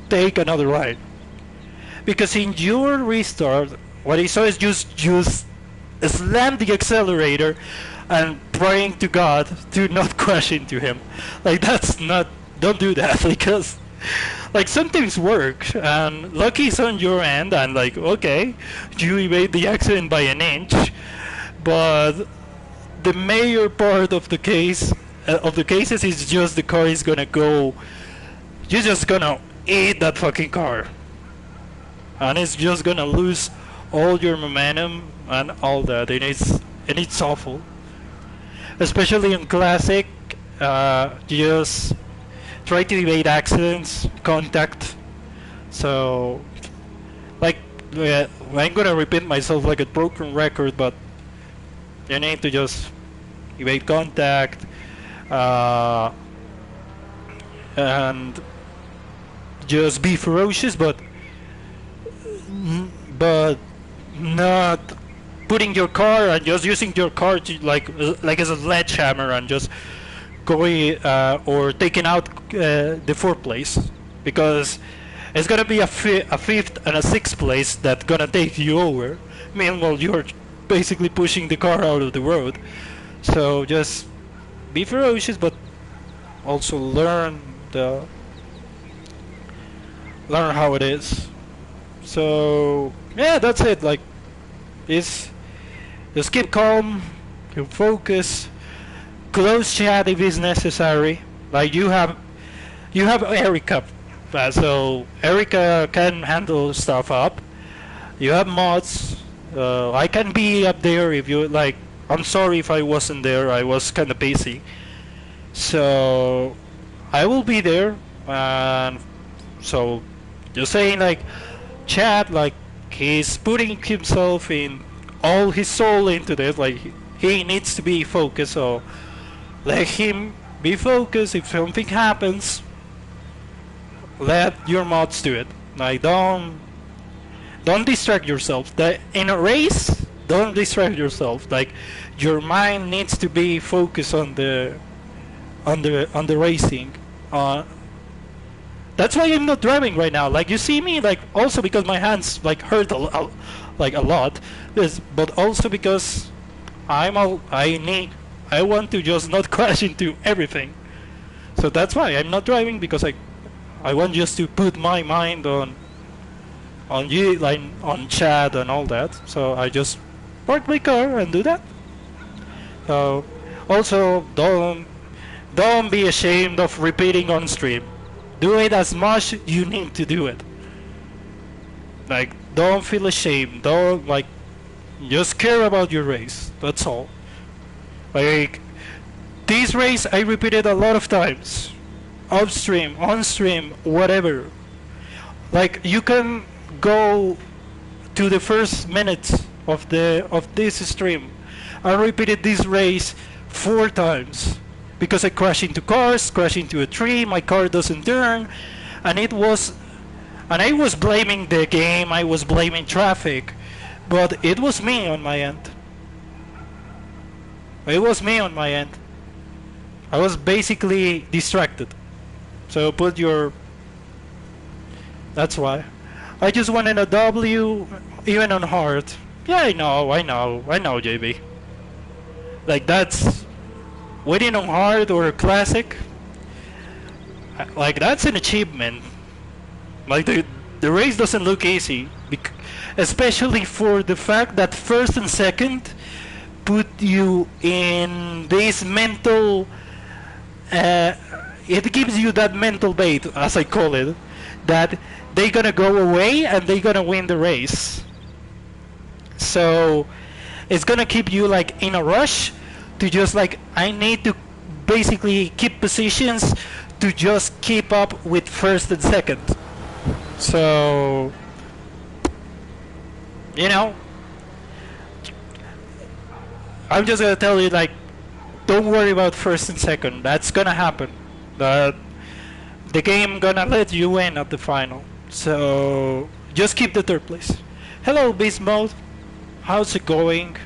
take another ride. Because in your restart, what I saw is just slam the accelerator and praying to God to not crash into him. Like don't do that because like some things work and lucky is on your end and like okay, you evade the accident by an inch, but the major part of the cases is just the car is gonna go. You're just gonna eat that fucking car, and it's just gonna lose all your momentum and all that, and it's awful. Especially in classic, just try to evade accidents, contact. So, like, I'm gonna repeat myself like a broken record, but you need to just evade contact, and just be ferocious, but not putting your car and just using your car to like as a sledgehammer and just going or taking out the fourth place, because it's gonna be a fifth and a sixth place that's gonna take you over. Meanwhile, you're basically pushing the car out of the road. So just be ferocious, but also learn how it is. So yeah, that's it. Like, just keep calm, keep focus, close chat if it's necessary. Like you have Erica, so Erica can handle stuff up. You have mods. I can be up there if you like. I'm sorry if I wasn't there. I was kind of busy. So I will be there. And so just saying, like, Chad, like, he's putting himself in all his soul into this. Like, he needs to be focused, so let him be focused. If something happens, let your mods do it. Like, don't distract yourself. In a race, don't distract yourself. Like, your mind needs to be focused on the racing. That's why I'm not driving right now. Like, you see me, like, also because my hands like hurt a lot. But also because I want to just not crash into everything. So that's why I'm not driving, because I want just to put my mind on you, like on chat and all that. So I just park my car and do that. So also don't be ashamed of repeating on stream. Do it as much you need to do it. Like, don't feel ashamed. Don't, like, just care about your race. That's all. Like, this race I repeated a lot of times. Off stream, on stream, whatever. Like, you can go to the first minutes of this stream. I repeated this race 4 times. Because I crash into cars, crash into a tree, my car doesn't turn, and I was blaming the game, I was blaming traffic, but it was me on my end. It was me on my end. I was basically distracted. So that's why. I just wanted a W, even on hard. Yeah, I know, JB. Like, that's... Winning on hard or classic, like, that's an achievement. Like, the race doesn't look easy, especially for the fact that first and second put you in this mental. It gives you that mental bait, as I call it, that they're gonna go away and they're gonna win the race. So it's gonna keep you, like, in a rush. To just, like, I need to basically keep positions to just keep up with first and second. So, you know, I'm just gonna tell you, like, don't worry about first and second. That's gonna happen. The game gonna let you win at the final. So just keep the 3rd place. Hello, Beast Mode. How's it going?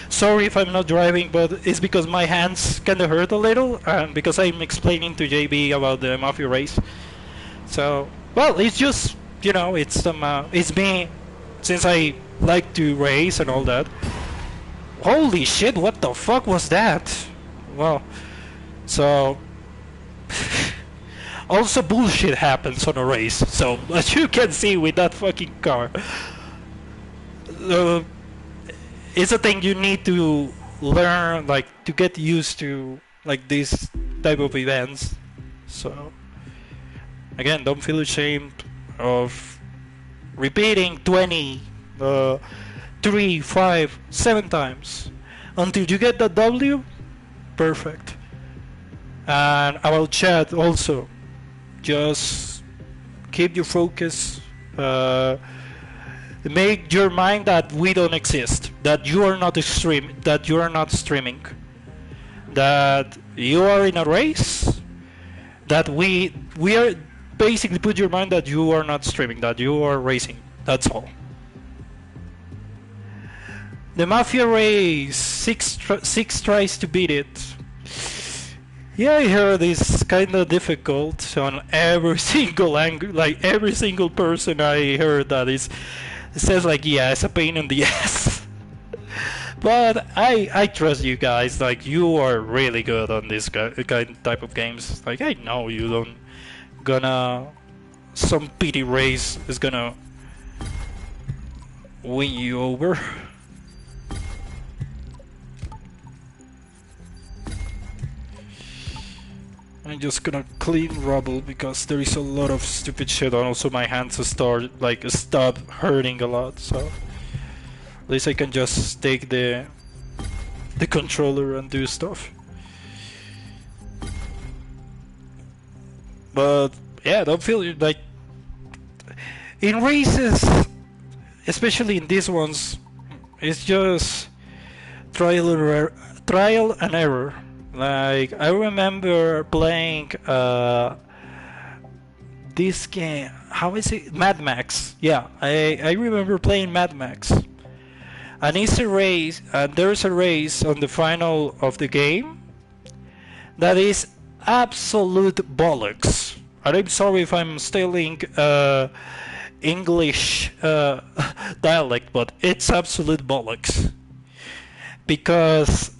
Sorry if I'm not driving, but it's because my hands kinda hurt a little, and because I'm explaining to JB about the Mafia race. So, well, it's just, you know, it's me, since I like to race and all that. Holy shit, what the fuck was that? Well, so... also bullshit happens on a race, so as you can see with that fucking car. It's a thing you need to learn, like, to get used to, like, these type of events. So, again, don't feel ashamed of repeating 20, 3, 5, 7 times until you get that W. Perfect. And about chat also, just keep your focus. Make your mind that we don't exist, that you are not streaming, that you are in a race, that we are basically, put your mind that you are not streaming, that you are racing. That's all. The Mafia race, 6 tries to beat it. Yeah, I heard it's kinda difficult on every single angle, like every single person I heard that it says, like, yeah, it's a pain in the ass. But I trust you guys, like, you are really good on this type of games. Like, I know you don't some pity race is gonna win you over. I'm just gonna clean rubble because there is a lot of stupid shit, and also my hands stop hurting a lot, so at least I can just take the controller and do stuff. But yeah, don't feel like in races especially in these ones, it's just trial and error. Like I remember playing this game. How is it? Mad Max. Yeah, I remember playing Mad Max. And it's a race, and there's a race on the final of the game that is absolute bollocks. And I'm sorry if I'm stealing English dialect, but it's absolute bollocks. Because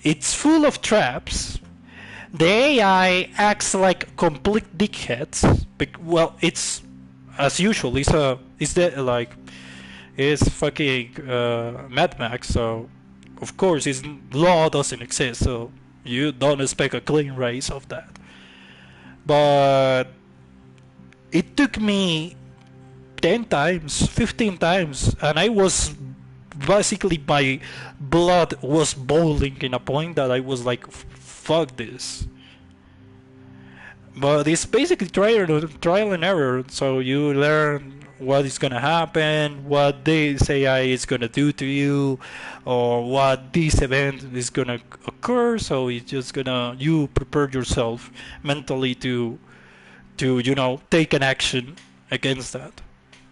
it's full of traps. The AI acts like complete dickheads. Well, it's as usual. It's fucking Mad Max. So of course, his law doesn't exist. So you don't expect a clean race of that. But it took me 10 times, 15 times, and I was basically, my blood was boiling in a point that I was like, fuck this. But it's basically trial and error, so you learn what is gonna happen, what this AI is gonna do to you, or what this event is gonna occur. So it's just gonna, you prepare yourself mentally to take an action against that.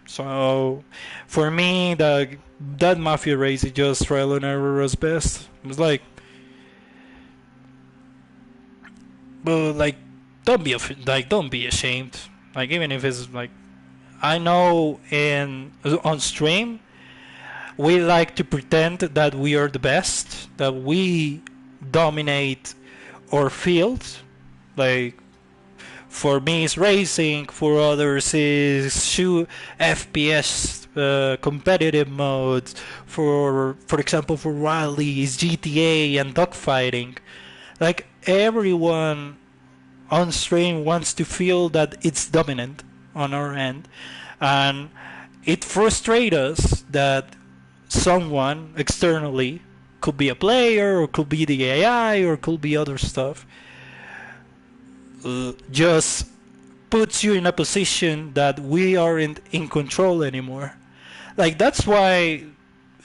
So for me, that Mafia race is just trial and error as best. It's like, but like, don't be ashamed. Like, even if it's like, I know on stream we like to pretend that we are the best, that we dominate our field. Like, for me it's racing, for others is FPS competitive modes, for example for Rally is GTA and dogfighting. Like, everyone on stream wants to feel that it's dominant on our end, and it frustrates us that someone externally, could be a player or could be the AI or could be other stuff, just puts you in a position that we aren't in control anymore. Like, that's why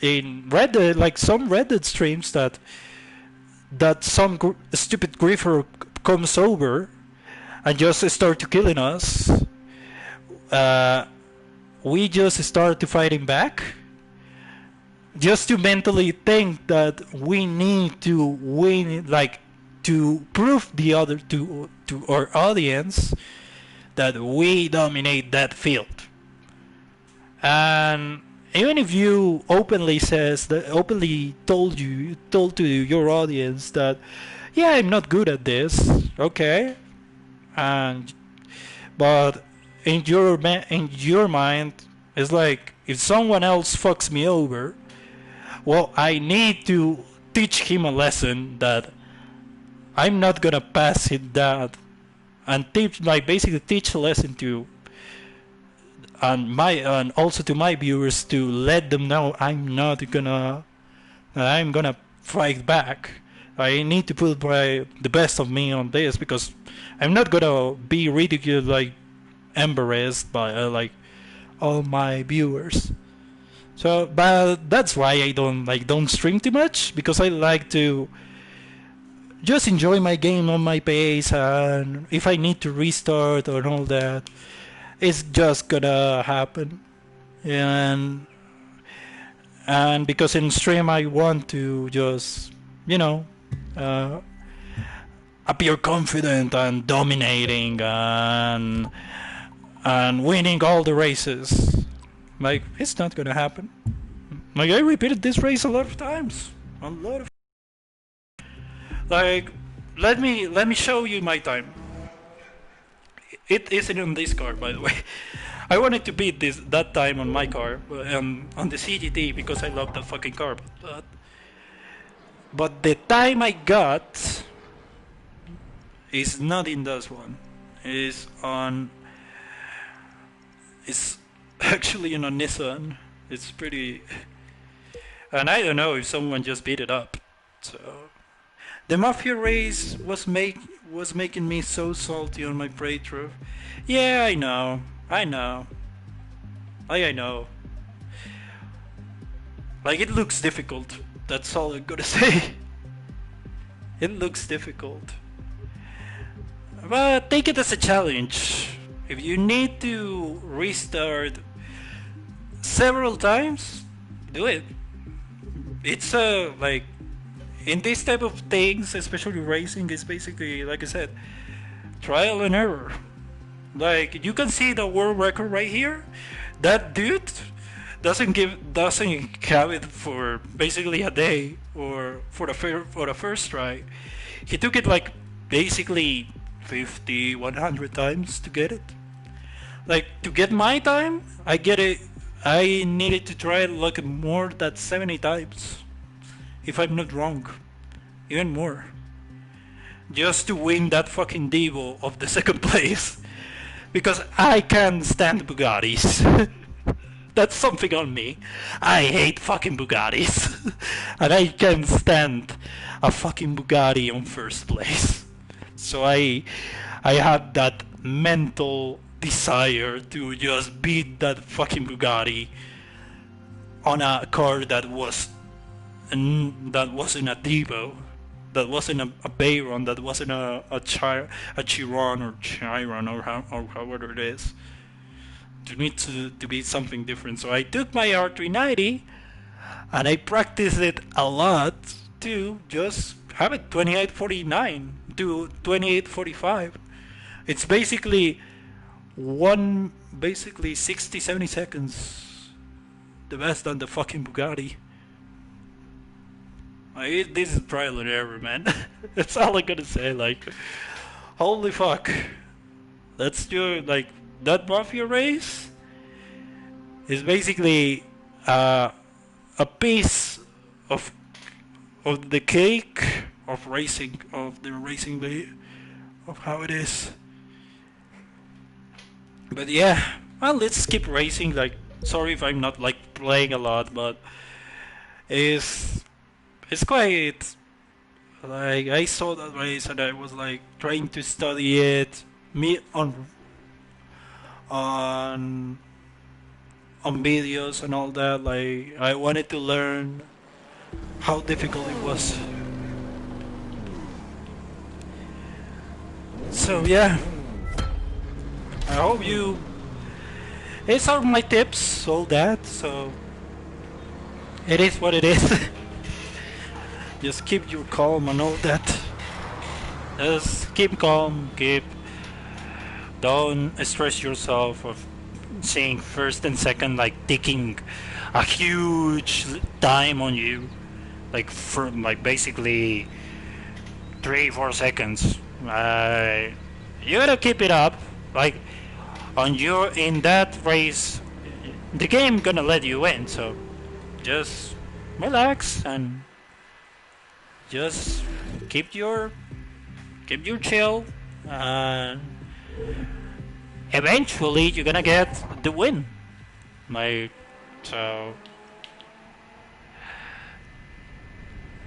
in Reddit, like some Reddit streams, that some stupid griefer comes over and just start to killing us, we just start to fighting back, just to mentally think that we need to win, like, to prove to our audience that we dominate that field. And even if you openly told to your audience that, yeah, I'm not good at this, okay, and but in your mind, it's like, if someone else fucks me over, well, I need to teach him a lesson that I'm not gonna pass it that, and basically teach a lesson to, and also to my viewers, to let them know I'm gonna fight back. I need to put the best of me on this, because I'm not gonna be ridiculed, like embarrassed by like all my viewers. So, but that's why I don't stream too much, because I like to just enjoy my game on my pace, and if I need to restart or all that, it's just gonna happen. And because in stream I want to just, uh, appear confident and dominating and winning all the races. Like, it's not gonna happen. Like, I repeated this race a lot of times. A lot of... Like, let me show you my time. It isn't on this car, by the way. I wanted to beat that time on my car, on the CGT, because I love that fucking car. But the time I got is not in this one. It's actually in a Nissan. It's pretty... And I don't know if someone just beat it up. So... The Mafia race was making me so salty on my playthrough. Yeah, I know. I know. Like, it looks difficult. That's all I'm gonna say. It looks difficult. But take it as a challenge. If you need to restart several times, do it. It's like, in this type of things, especially racing, is basically, like I said, trial and error. Like, you can see the world record right here. That dude doesn't have it for basically a day or for the first try. He took it like basically 50, 100 times to get it. Like, to get my time, I needed to try it like more than 70 times, if I'm not wrong, even more, just to win that fucking Devo of the second place. Because I can't stand Bugattis. That's something on me. I hate fucking Bugattis. And I can't stand a fucking Bugatti on first place. So I had that mental desire to just beat that fucking Bugatti on a car that wasn't a Devo, that wasn't a Bayron, that wasn't a Chiron or Chiron or however it is. To need to be something different. So I took my R390 and I practiced it a lot to just have it 2849 to 2845. It's basically 60, 70 seconds the best on the fucking Bugatti. This is trial and error, man. That's all I'm gonna say. Like, holy fuck. Let's do, like, that Mafia race is basically a piece of the cake of racing, of the racing way, of how it is. But yeah, well, let's keep racing. Like, sorry if I'm not like playing a lot, but it's quite, like, I saw that race and I was like trying to study it, me on videos and all that. Like, I wanted to learn how difficult it was. So yeah, I hope you. It's all my tips, all that. So it is what it is. Just keep your calm and all that. Just keep calm. Don't stress yourself of seeing first and second like taking a huge time on you, like for like basically 3-4 seconds. You gotta keep it up. Like in that race, the game gonna let you win. So just relax and just keep your chill, and eventually you're gonna get the win. Like, so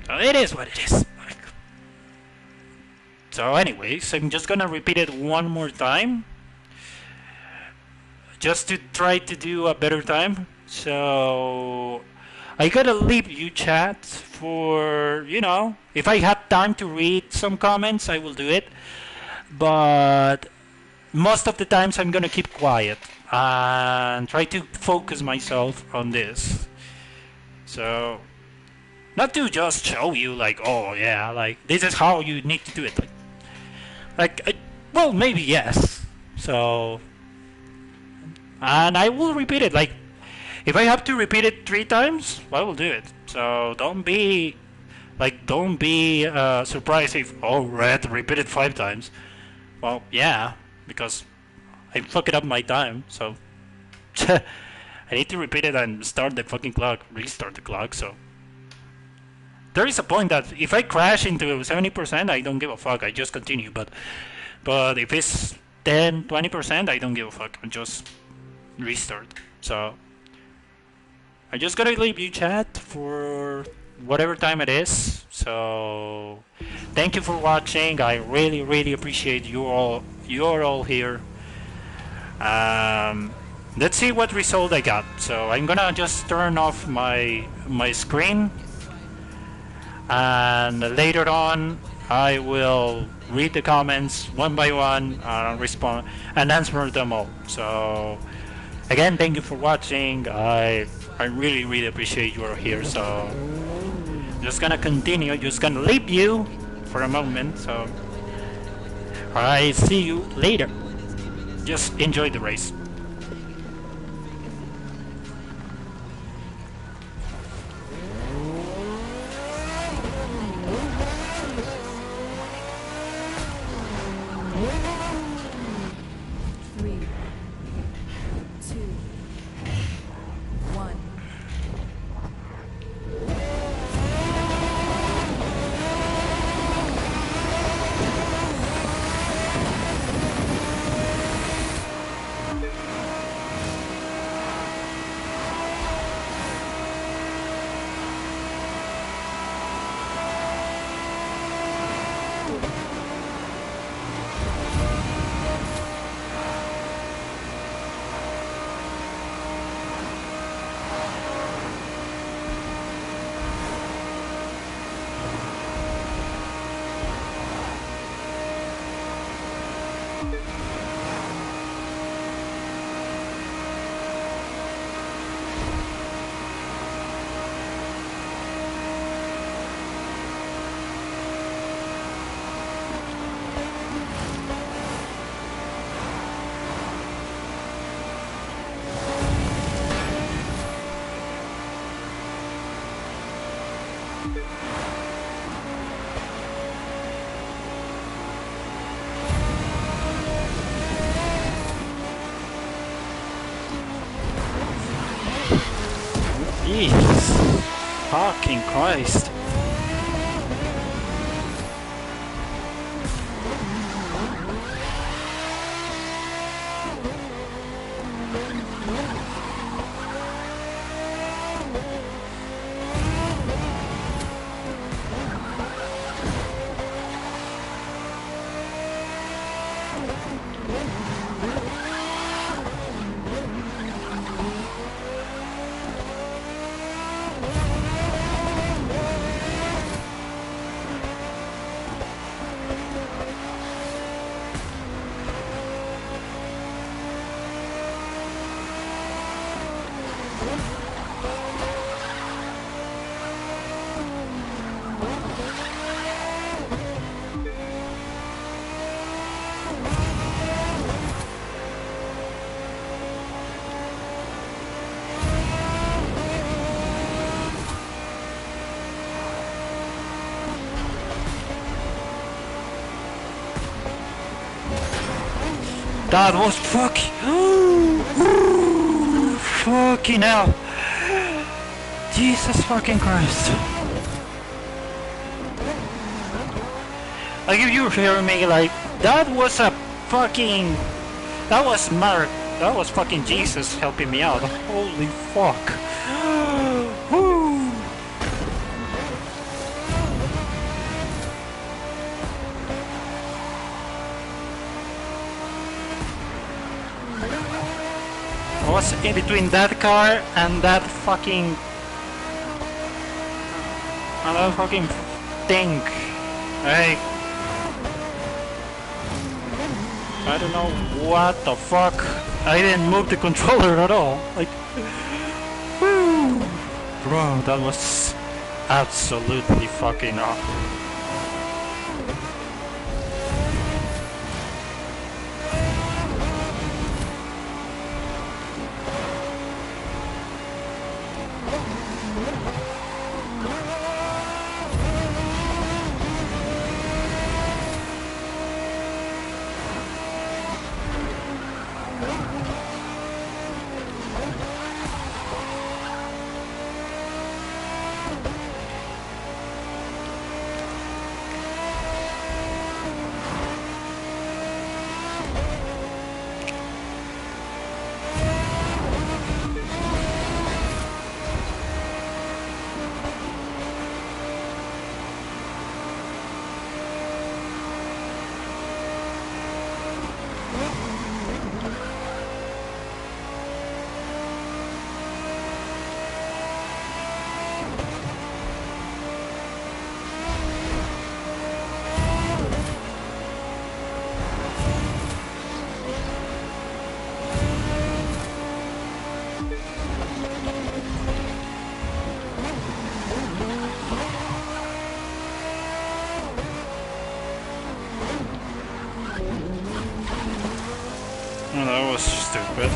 it is what it is. Like, so anyways, I'm just gonna repeat it one more time just to try to do a better time. So I gotta leave you chat for, if I have time to read some comments, I will do it. But most of the times I'm gonna keep quiet and try to focus myself on this. So, not to just show you like, oh yeah, like this is how you need to do it. Well, maybe yes. So, and I will repeat it. Like, if I have to repeat it 3 times, I will do it. So don't be surprised if I had to repeat it 5 times. Well, yeah, because I fucked up my time. So I need to repeat it and start the fucking clock, restart the clock. So there is a point that if I crash into 70%, I don't give a fuck. I just continue. But if it's 10, 20%, I don't give a fuck. I just restart. So I just gotta leave you chat for whatever time it is. So thank you for watching. I really appreciate you all. You're all here. let's see what result I got. So I'm gonna just turn off my screen, and later on I will read the comments one by one and respond and answer them all. So again, thank you for watching. I really appreciate you are here. So just gonna continue, just gonna leave you for a moment. So I see you later. Just enjoy the race. Jesus fucking Christ. That was fucking fucking hell. Jesus fucking Christ. Like if you hear me, like that was a fucking, that was Mark, that was fucking Jesus helping me out. Holy fuck. I was in between that car and that fucking thing. I don't know what the fuck. I didn't move the controller at all. Like, woo, bro, that was absolutely fucking awful. stupid.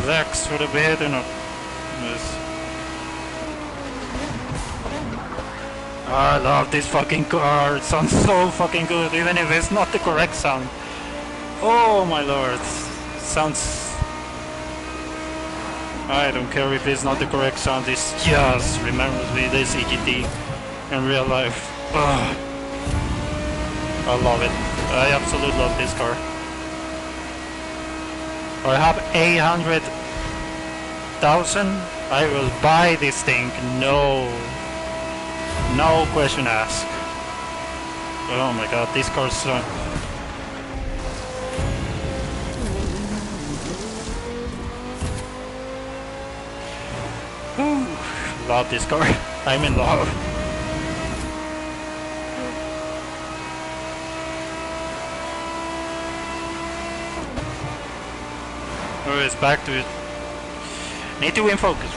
Relax for a bit and yes. I love this fucking car. It sounds so fucking good, even if it's not the correct sound. Oh my lord. Sounds... I don't care if it's not the correct sound, it just remembers me this EGT in real life. Ugh. I love it. I absolutely love this car. I have 800,000. I will buy this thing. No question asked. Oh my god, this car's so... Love this car. I'm in love. Oh, it's back to it. Need to win focus.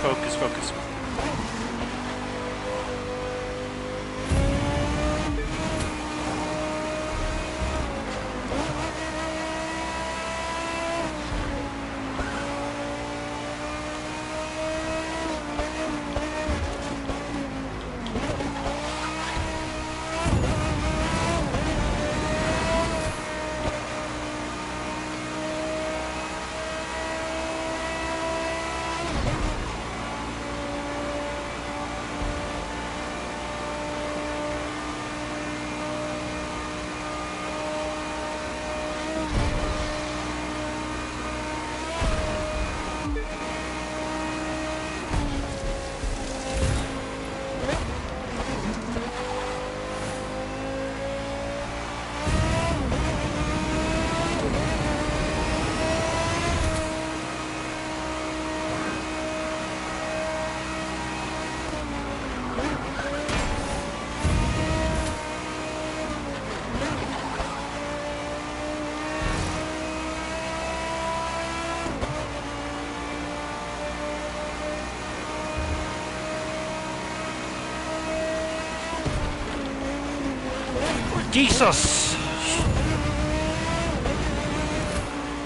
Jesus!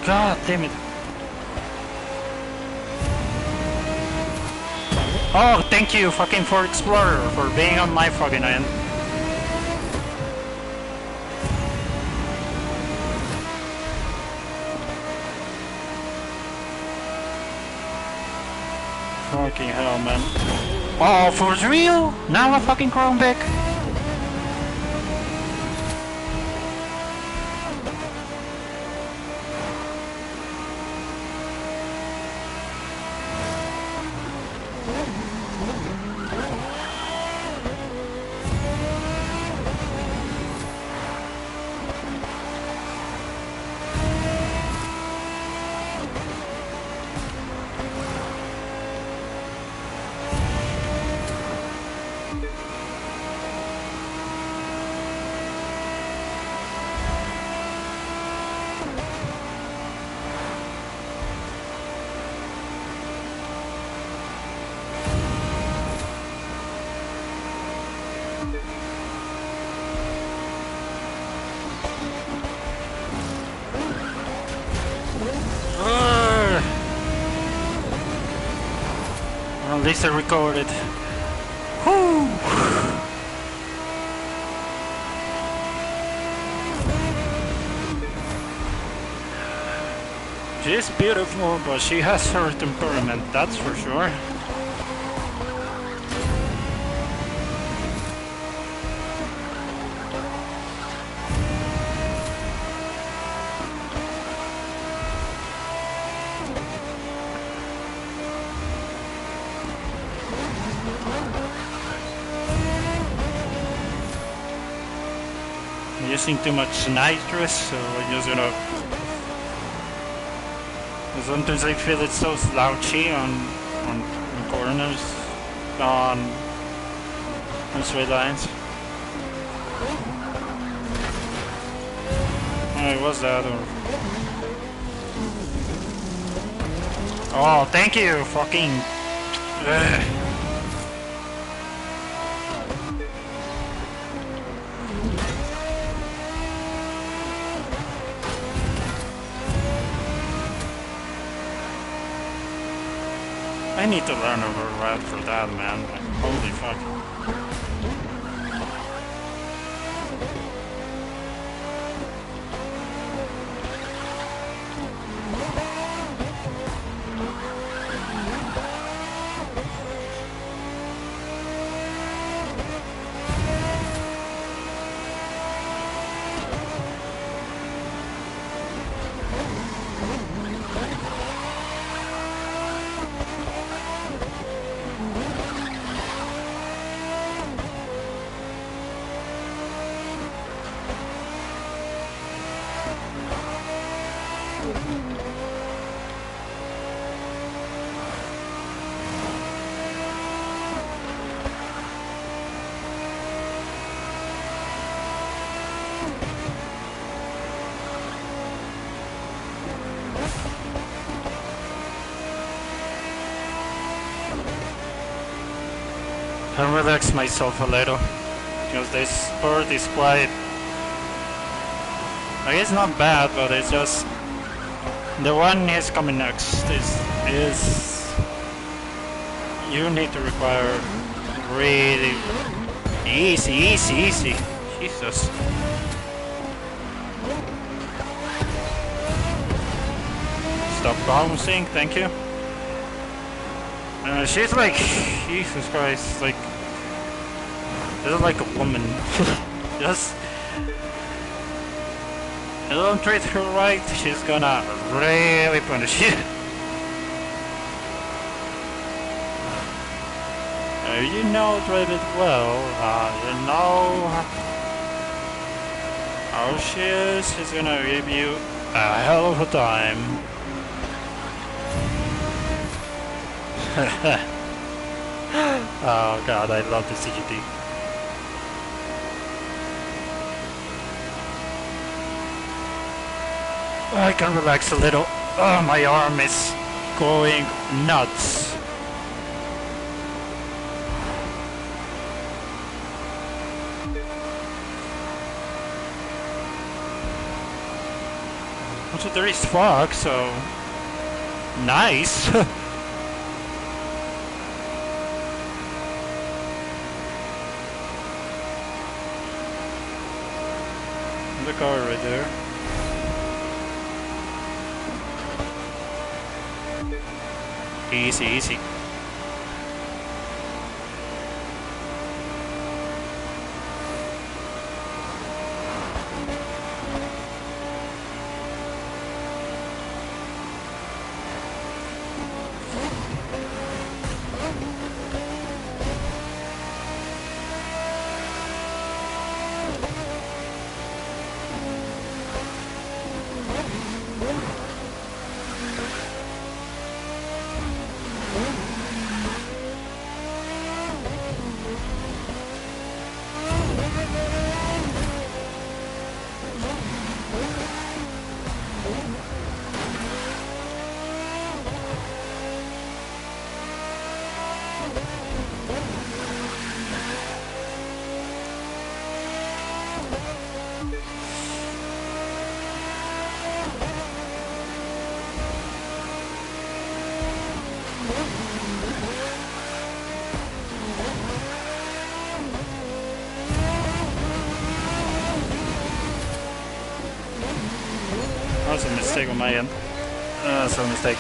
God damn it. Oh, thank you fucking for Explorer for being on my fucking end. Fucking hell, man. Oh, for real? Now a fucking chrome back? At least I recorded. Whew. She's beautiful, but she has her temperament, that's for sure. Using too much nitrous, so I'm just gonna. Sometimes I feel it's so slouchy on corners, on straight lines. Alright, what's that? Oh, thank you, fucking. Ugh. I need to learn a route for that, man. Like, holy fuck. I'll relax myself a little, because this sport is quite. I guess not bad, but it's just the one is coming next is you need to require really easy. Jesus. Stop bouncing, thank you. She's like, Jesus Christ, like, this is like a woman. Just, if you don't treat her right, she's gonna really punish you. You know drive it well, you know how she is, she's gonna give you a hell of a time. Oh god, I love the CGT. I can relax a little. Oh, my arm is going nuts. Also, there is fog, so nice. The car right there. Easy. That was a mistake on my end. So mistake.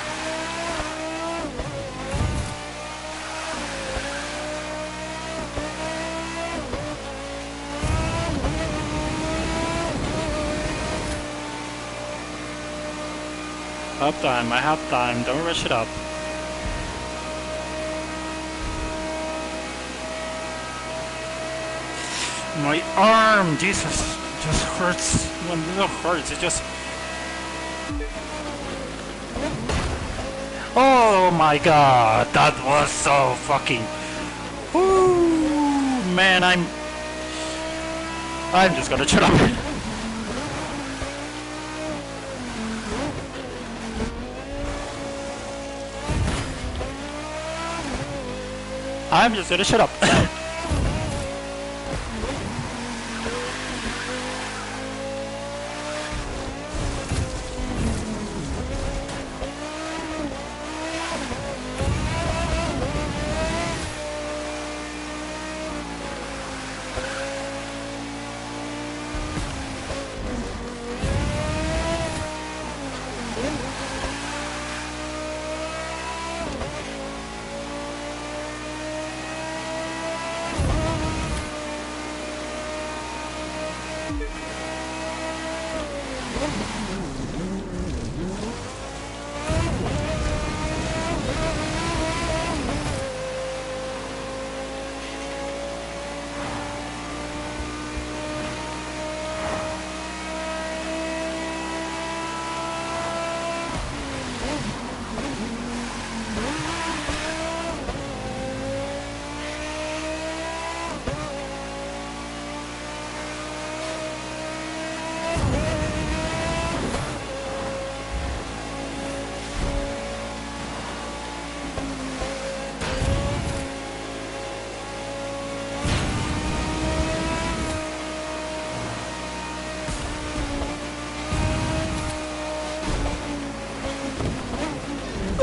Uptime, I have time, don't rush it up. My arm, Jesus, just hurts. When it hurts, it just... Oh my god, that was so fucking... Ooh, man, I'm just gonna shut up. I'm just gonna shut up.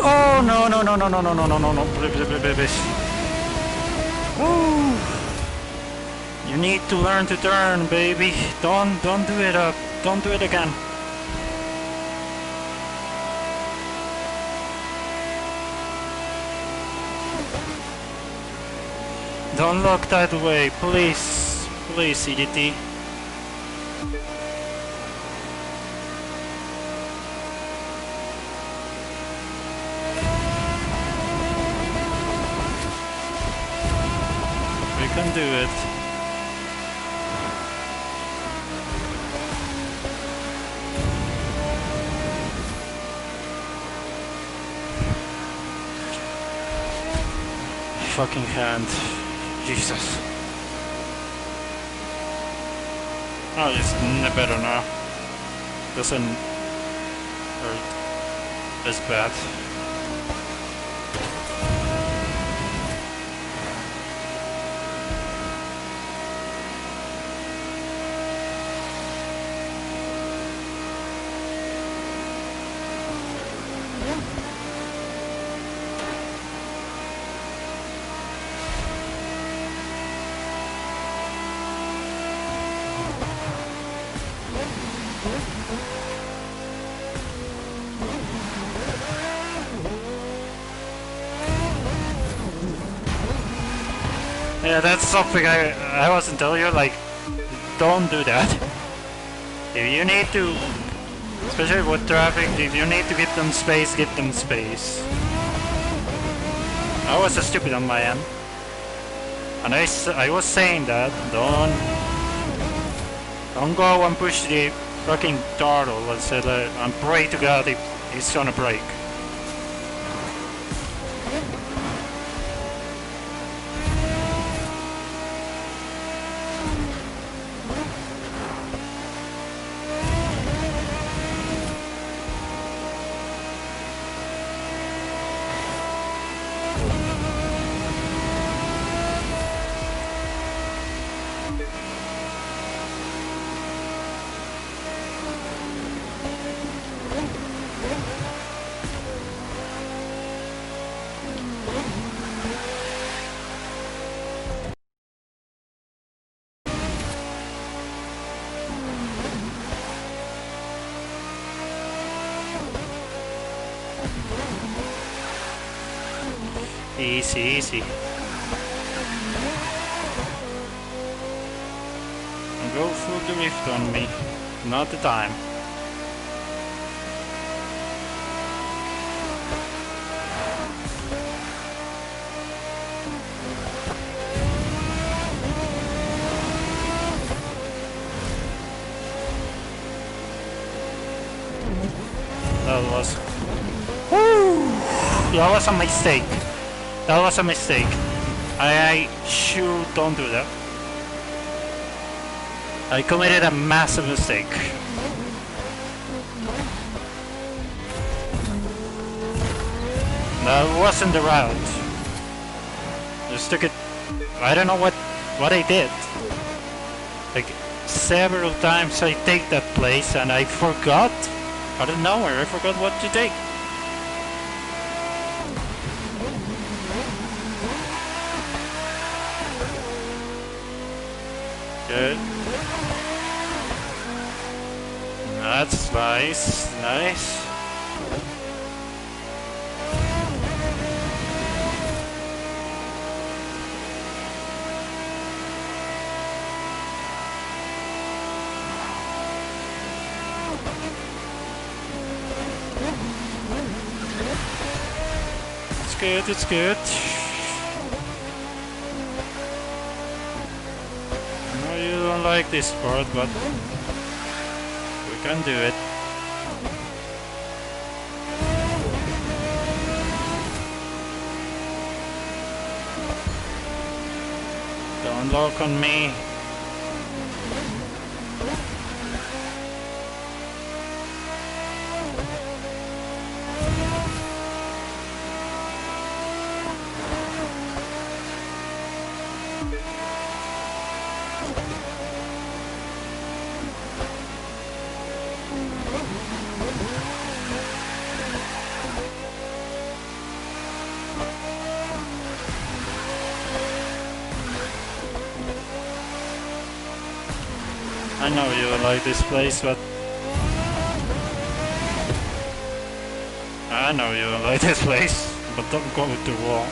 Oh no no no no no no no no no no! Please. Woo. You need to learn to turn, baby. Don't do it up. Don't do it again. Don't look that way, please. Please, CDT. We can do it. Fucking hand. Jesus. Oh, it's better now. Doesn't hurt as bad. Yeah, that's something I wasn't telling you, like, don't do that. If you need to, especially with traffic, if you need to give them space, give them space. I was stupid on my end. And I was saying that, don't go and push the fucking throttle and say that, and pray to God it's gonna break. Easy, easy. Go full drift on me. Not the time. That was... Woo! That was a mistake. That was a mistake. I sure don't do that. I committed a massive mistake. That wasn't the route. Just took it. I don't know what I did. Like several times I take that place and I forgot. Out of nowhere, I forgot what to take. Good. That's nice, nice. It's good, it's good. I know you don't like this part, but we can do it. Don't lock on me. I know you like this place, but I know you like this place, but don't go with the wall.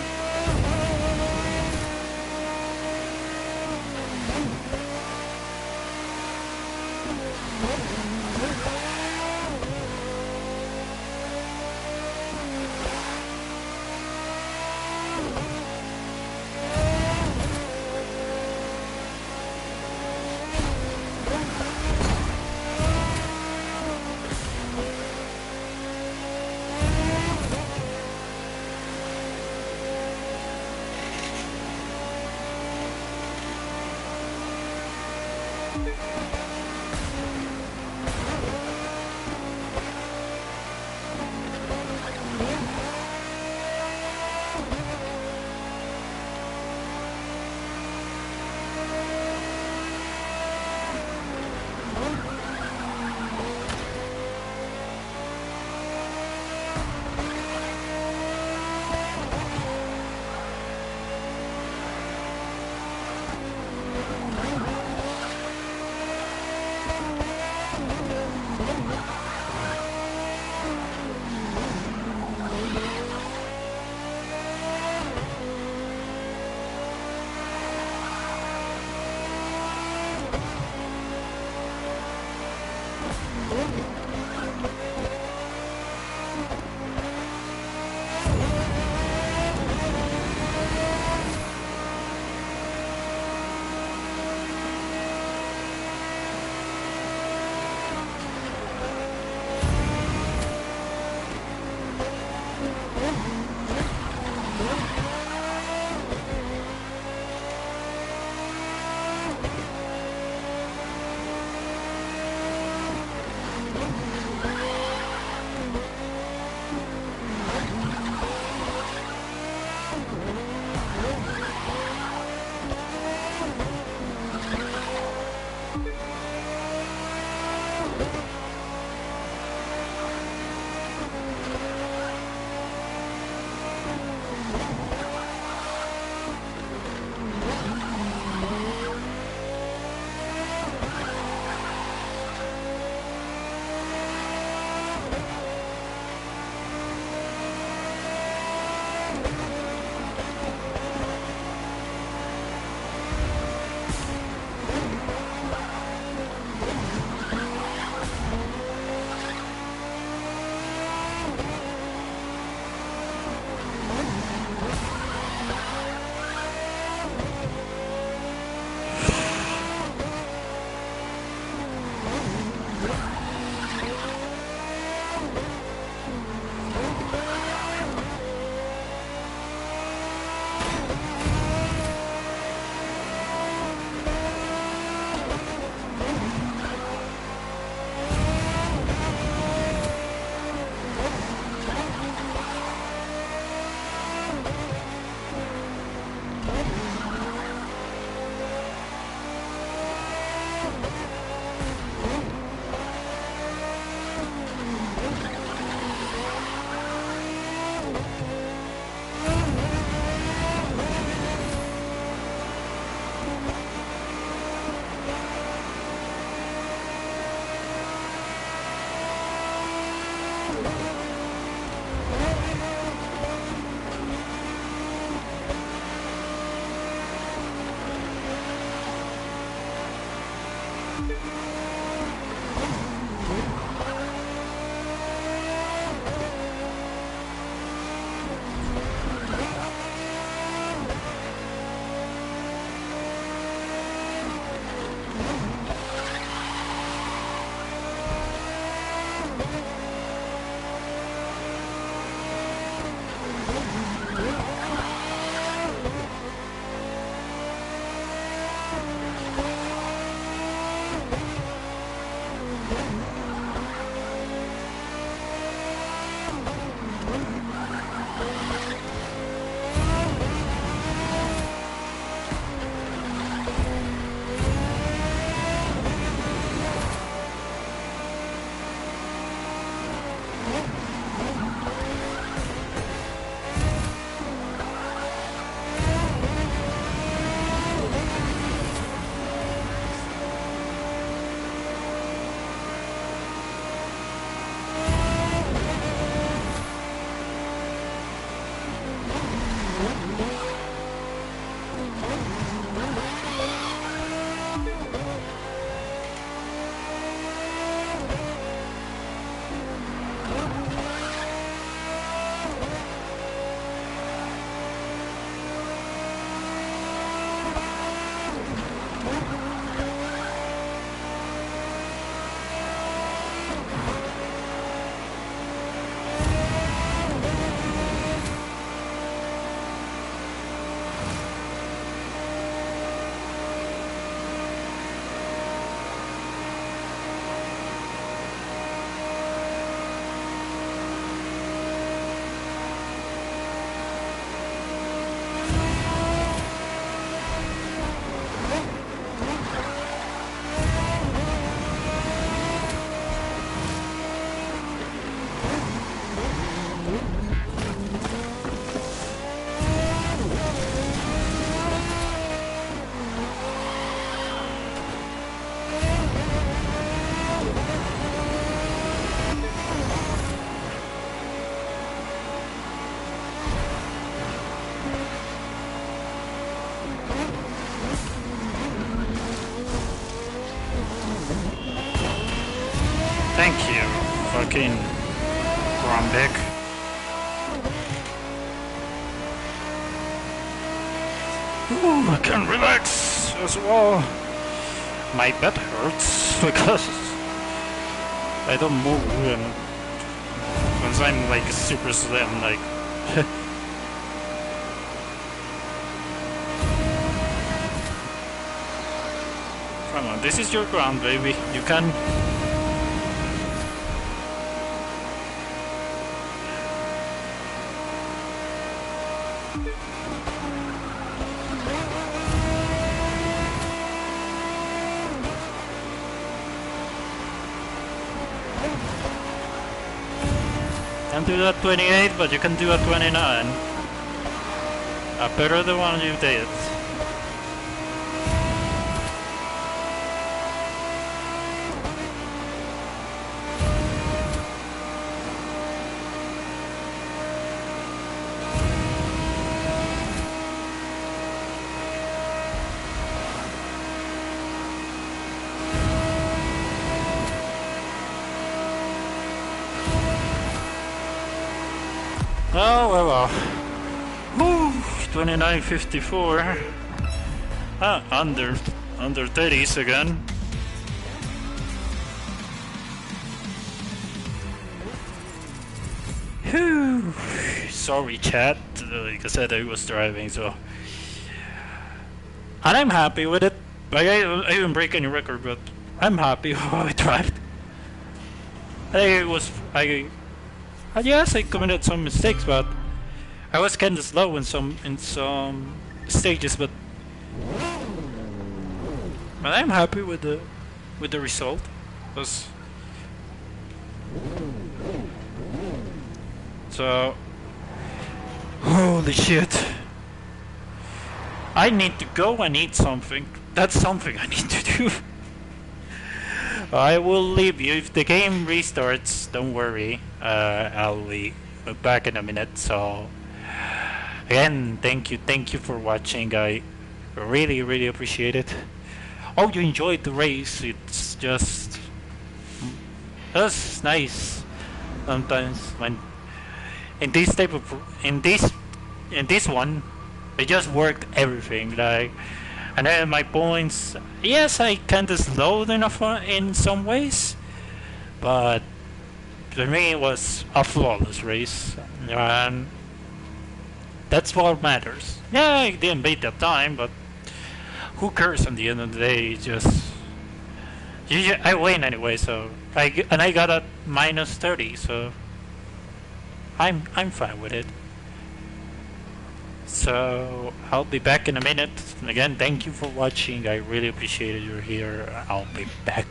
Thank you, fucking Grombeck. Ooh, I can relax as well. My butt hurts because I don't move and once I'm like super slim, like come on, this is your ground, baby. You can. Can't do that 28, but you can do a 29. A better the one you did. Oh, well. Woo! 29.54. Ah, under 30s again. Whew. Sorry, chat. Like I said, I was driving, so. And I'm happy with it. Like, I didn't break any record, but I'm happy how I drive. Yes, I committed some mistakes, but I was kinda slow in some stages, but I'm happy with the result. So holy shit. I need to go and eat something. That's something I need to do. I will leave you. If the game restarts, don't worry. I'll be back in a minute. So, again, thank you for watching. I really appreciate it. Oh, you enjoyed the race. It's just that's nice. Sometimes when in this one, I just worked everything like. And then my points, yes, I kinda slowed enough in some ways, but for me it was a flawless race, and that's what matters. Yeah, I didn't beat that time, but who cares? At the end of the day, it's just I win anyway. So I got a -30, so I'm fine with it. So I'll be back in a minute. Again, thank you for watching. I really appreciate it. You're here. I'll be back.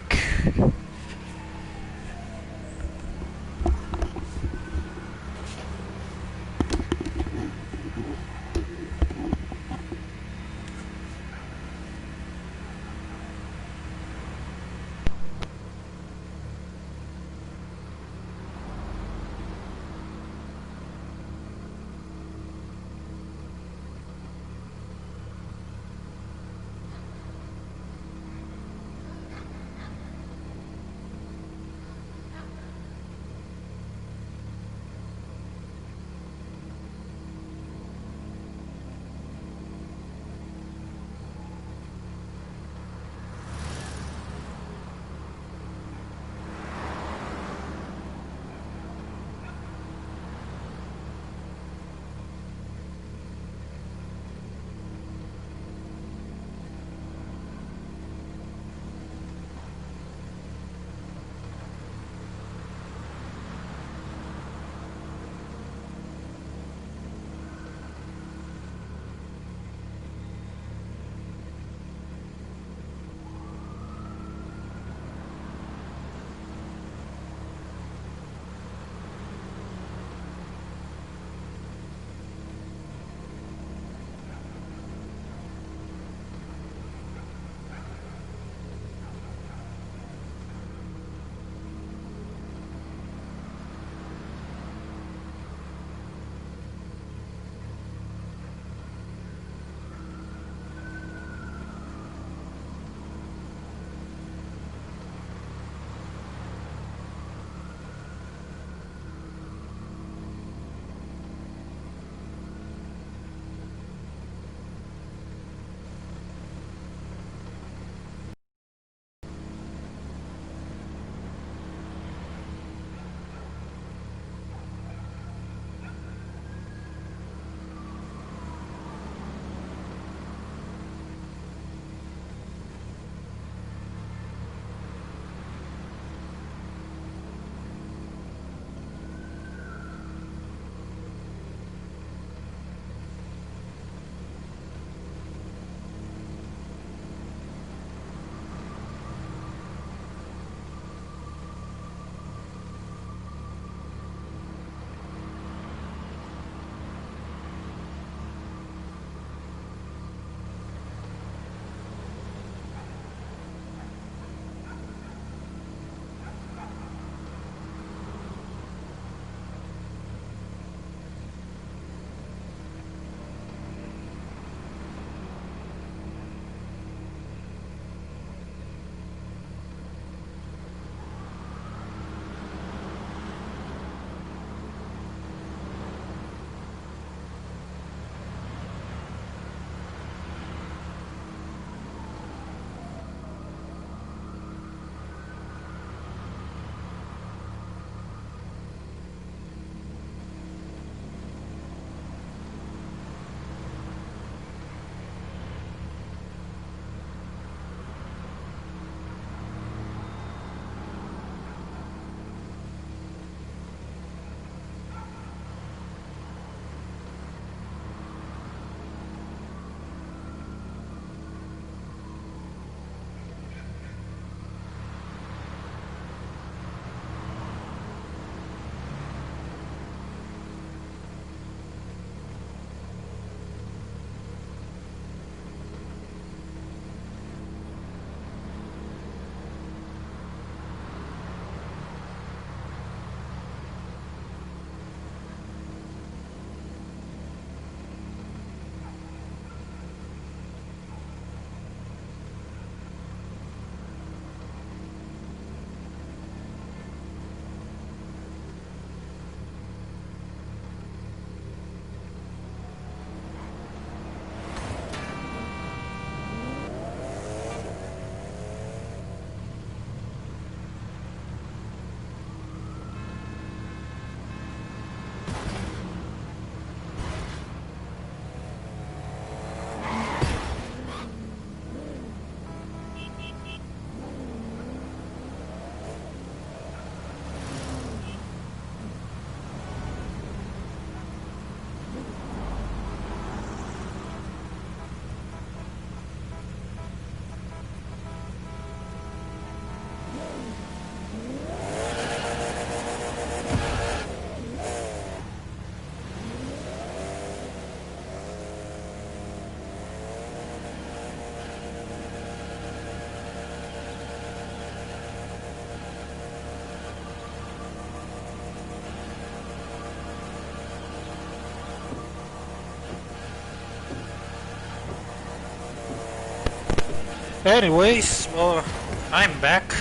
Anyways, well, I'm back.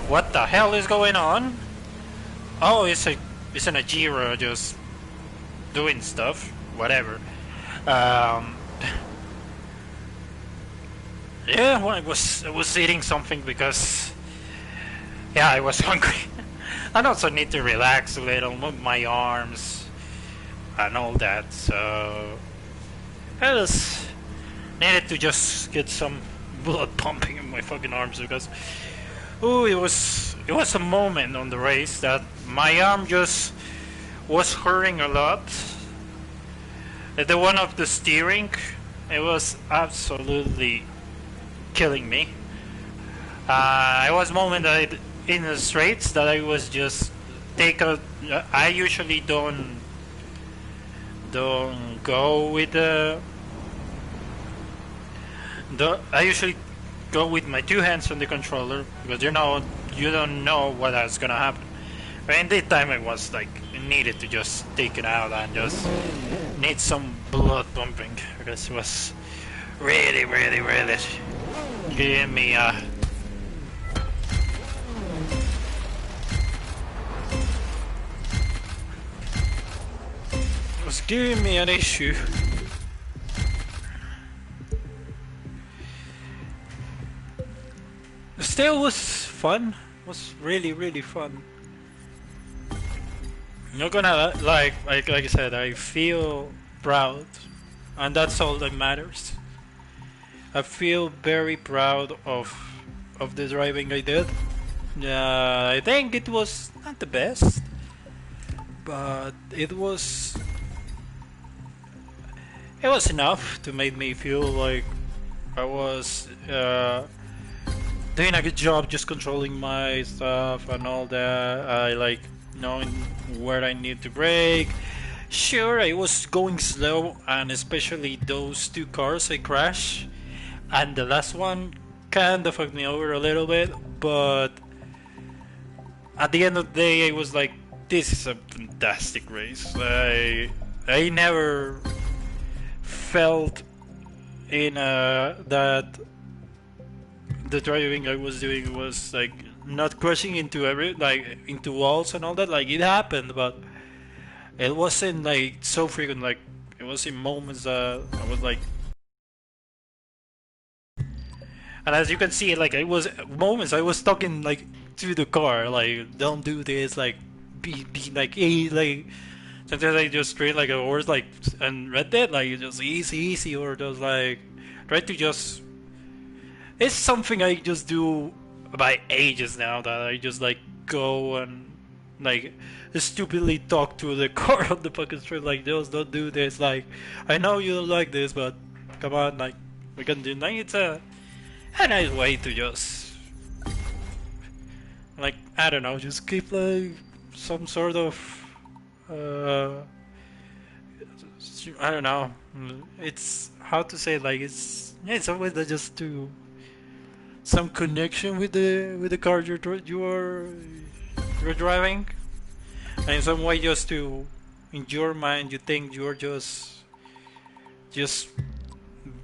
What the hell is going on? Oh, it's an Ajira just doing stuff. Whatever. Um, yeah, well, I was eating something because yeah, I was hungry. I also need to relax a little, move my arms and all that. So I just needed to just get some blood pumping in my fucking arms because ooh, it was a moment on the race that my arm just was hurting a lot. The one of the steering, it was absolutely killing me. I was moment that in the straights that I was just take a. I usually don't go with the. I usually go with my two hands on the controller because you don't know what is gonna happen. But in that time I was like needed to just take it out and just need some blood pumping because it was really giving me it was giving me an issue. Still was fun. Was really fun. Not gonna like I said, I feel proud, and that's all that matters. I feel very proud of the driving I did. I think it was not the best, but it was enough to make me feel like I was doing a good job just controlling my stuff and all that. I like knowing where I need to brake. Sure, I was going slow, and especially those two cars I crashed, and the last one kinda fucked me over a little bit, but at the end of the day, I was like, this is a fantastic race. I never felt in that the driving I was doing was like not crashing into into walls and all that. Like it happened, but it wasn't like so frequent. Like it was in moments that I was like, and as you can see, like it was moments I was talking like to the car, like don't do this, like be like like. Sometimes I just treat like a horse, like and Red Dead, like just easy, or just like try to just. It's something I just do by ages now that I just like go and like stupidly talk to the car on the fucking street, like just don't do this. Like I know you don't like this, but come on, like we can do. Like it's a nice way to just like I don't know, just keep like some sort of uh I don't know. It's how to say like it's always just to some connection with the car you're driving, and in some way just to in your mind you think you're just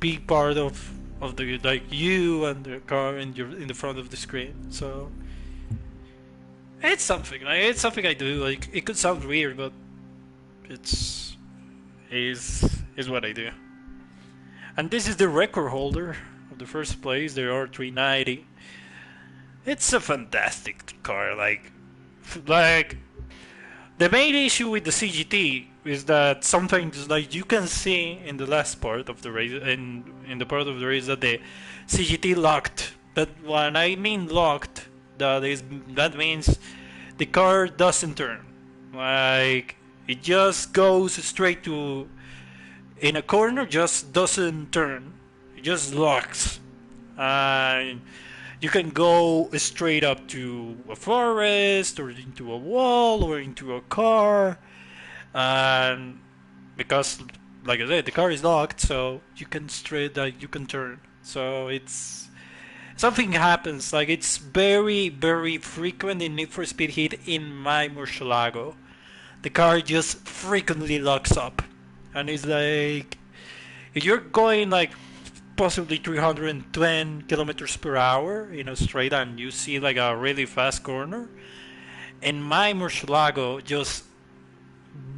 be part of the like you and the car in the front of the screen. So it's something I do. Like it could sound weird, but it's is what I do. And this is the record holder of the first place, the R390. It's a fantastic car. Like the main issue with the CGT is that sometimes, like you can see in the last part of the race, in the part of the race that the CGT locked. But when I mean locked, that means the car doesn't turn. Like it just goes straight to in a corner, just doesn't turn. It just locks. And you can go straight up to a forest or into a wall or into a car, and because like I said the car is locked, so you can turn. So it's something happens, like it's very frequent in Need for Speed Heat in my Murcielago. The car just frequently locks up, and it's like if you're going like possibly 310 kilometers per hour in a straight, and you see like a really fast corner, and my Murcielago just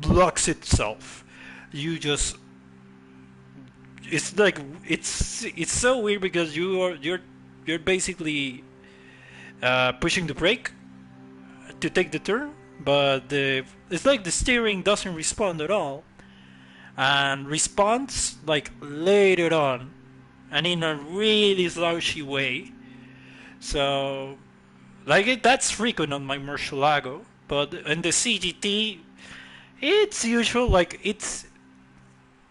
blocks itself. You just it's like it's so weird because you're basically pushing the brake to take the turn, but it's like the steering doesn't respond at all, and responds like later on, and in a really slouchy way. So that's frequent on my Murcielago, but in the CGT, it's usual. Like it's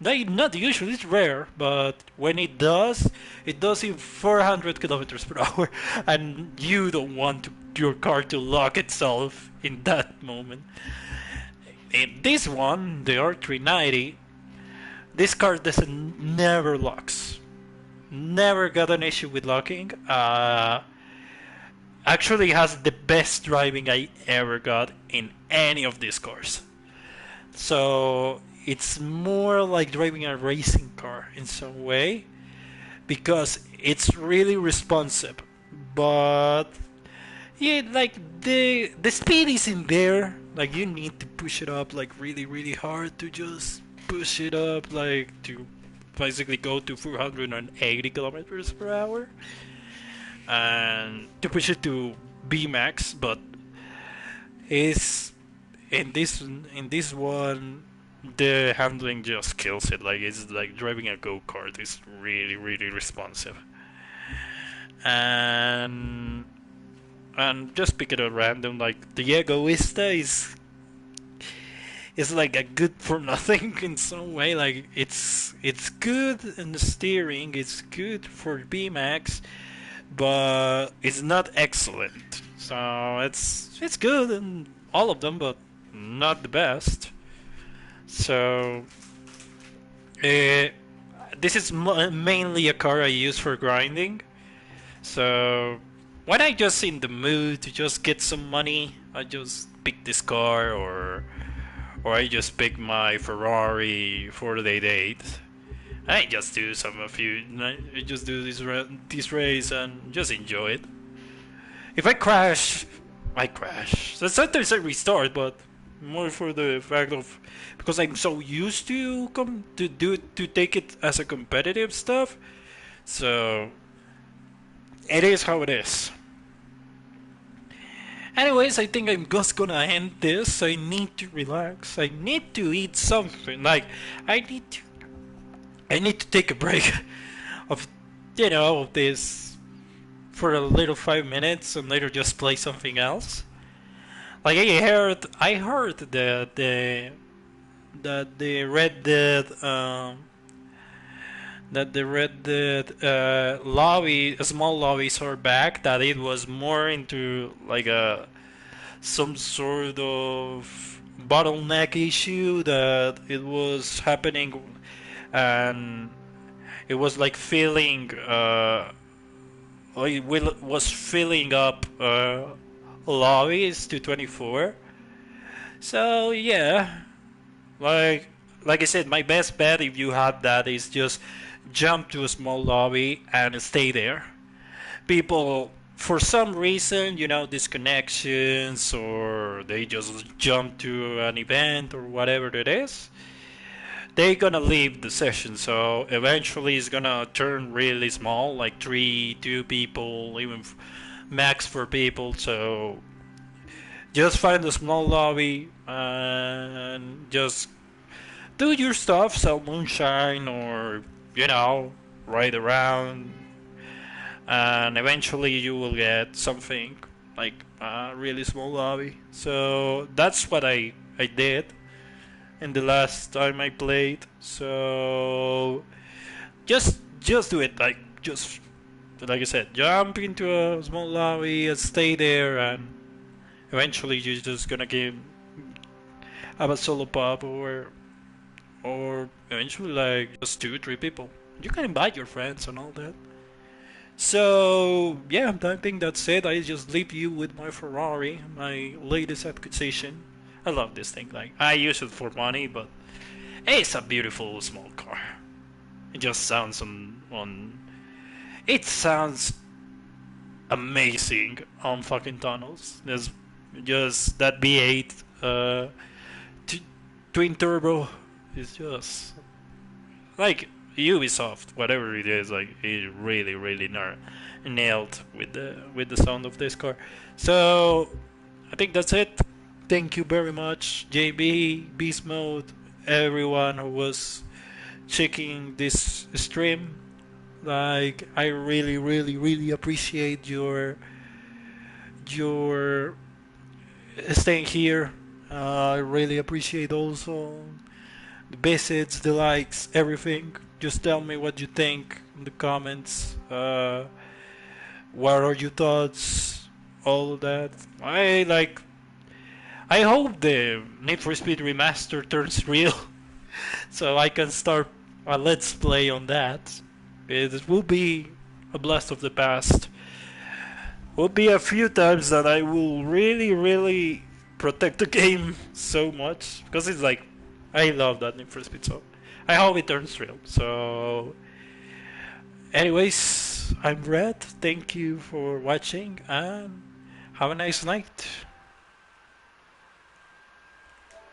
like not usual. It's rare, but when it does in 400 kilometers per hour, and you don't want your car to lock itself in that moment. In this one, the R390, this car doesn't never locks. Never got an issue with locking. Actually has the best driving I ever got in any of these cars. So it's more like driving a racing car in some way because it's really responsive. But yeah, like the speed is in there. Like you need to push it up like really hard to just push it up like to basically go to 480 kilometers per hour and to push it to B max, but is in this one the handling just kills it. Like it's like driving a go-kart. It's really responsive. And just pick it at random, like the Egoista is like a good for nothing in some way. Like it's good in the steering, it's good for BMAX, but it's not excellent. So it's good in all of them, but not the best. So this is mainly a car I use for grinding. So when I just in the mood to just get some money, I just pick this car, or I just pick my Ferrari 488. I just do I just do this race and just enjoy it. If I crash, I crash. So sometimes I restart, but more for the fact of because I'm so used to to take it as a competitive stuff. So it is how it is. Anyways, I think I'm just gonna end this. I need to relax. I need to eat something. Like I need to take a break of of this for a little 5 minutes and later just play something else. Like I heard that the Red Dead lobby small lobbies are back. That it was more into like a some sort of bottleneck issue that it was happening, and it was like filling was filling up lobbies to 24. So yeah, like I said, my best bet if you have that is just jump to a small lobby and stay there. People, for some reason, disconnections, or they just jump to an event or whatever it is, they're gonna leave the session. So eventually it's gonna turn really small, like 2 people, even max 4 people. So just find a small lobby and just do your stuff, sell moonshine, or ride around, and eventually you will get something like a really small lobby. So that's what I did in the last time I played. So just do it, just like I said, jump into a small lobby and stay there, and eventually you're just gonna have a solo pub, or eventually like just 2 or 3 people. You can invite your friends and all that. So yeah, I think that's it. I just leave you with my Ferrari, my latest acquisition. I love this thing. Like I use it for money, but it's a beautiful small car. It just sounds on. It sounds amazing on fucking tunnels. There's just that V8 t- twin turbo is just like Ubisoft, whatever it is. Like it really, really nailed with the sound of this car. So I think that's it. Thank you very much, JB, Beast Mode, everyone who was checking this stream. Like I really, really, really appreciate your staying here. I really appreciate also the visits, the likes, everything. Just tell me what you think in the comments. What are your thoughts? All of that. I hope the Need for Speed remaster turns real, so I can start a let's play on that. It will be a blast of the past. Will be a few times that I will really, really protect the game so much because it's like I love that Need for Speed. So I hope it turns real. So, anyways, I'm Red. Thank you for watching and have a nice night.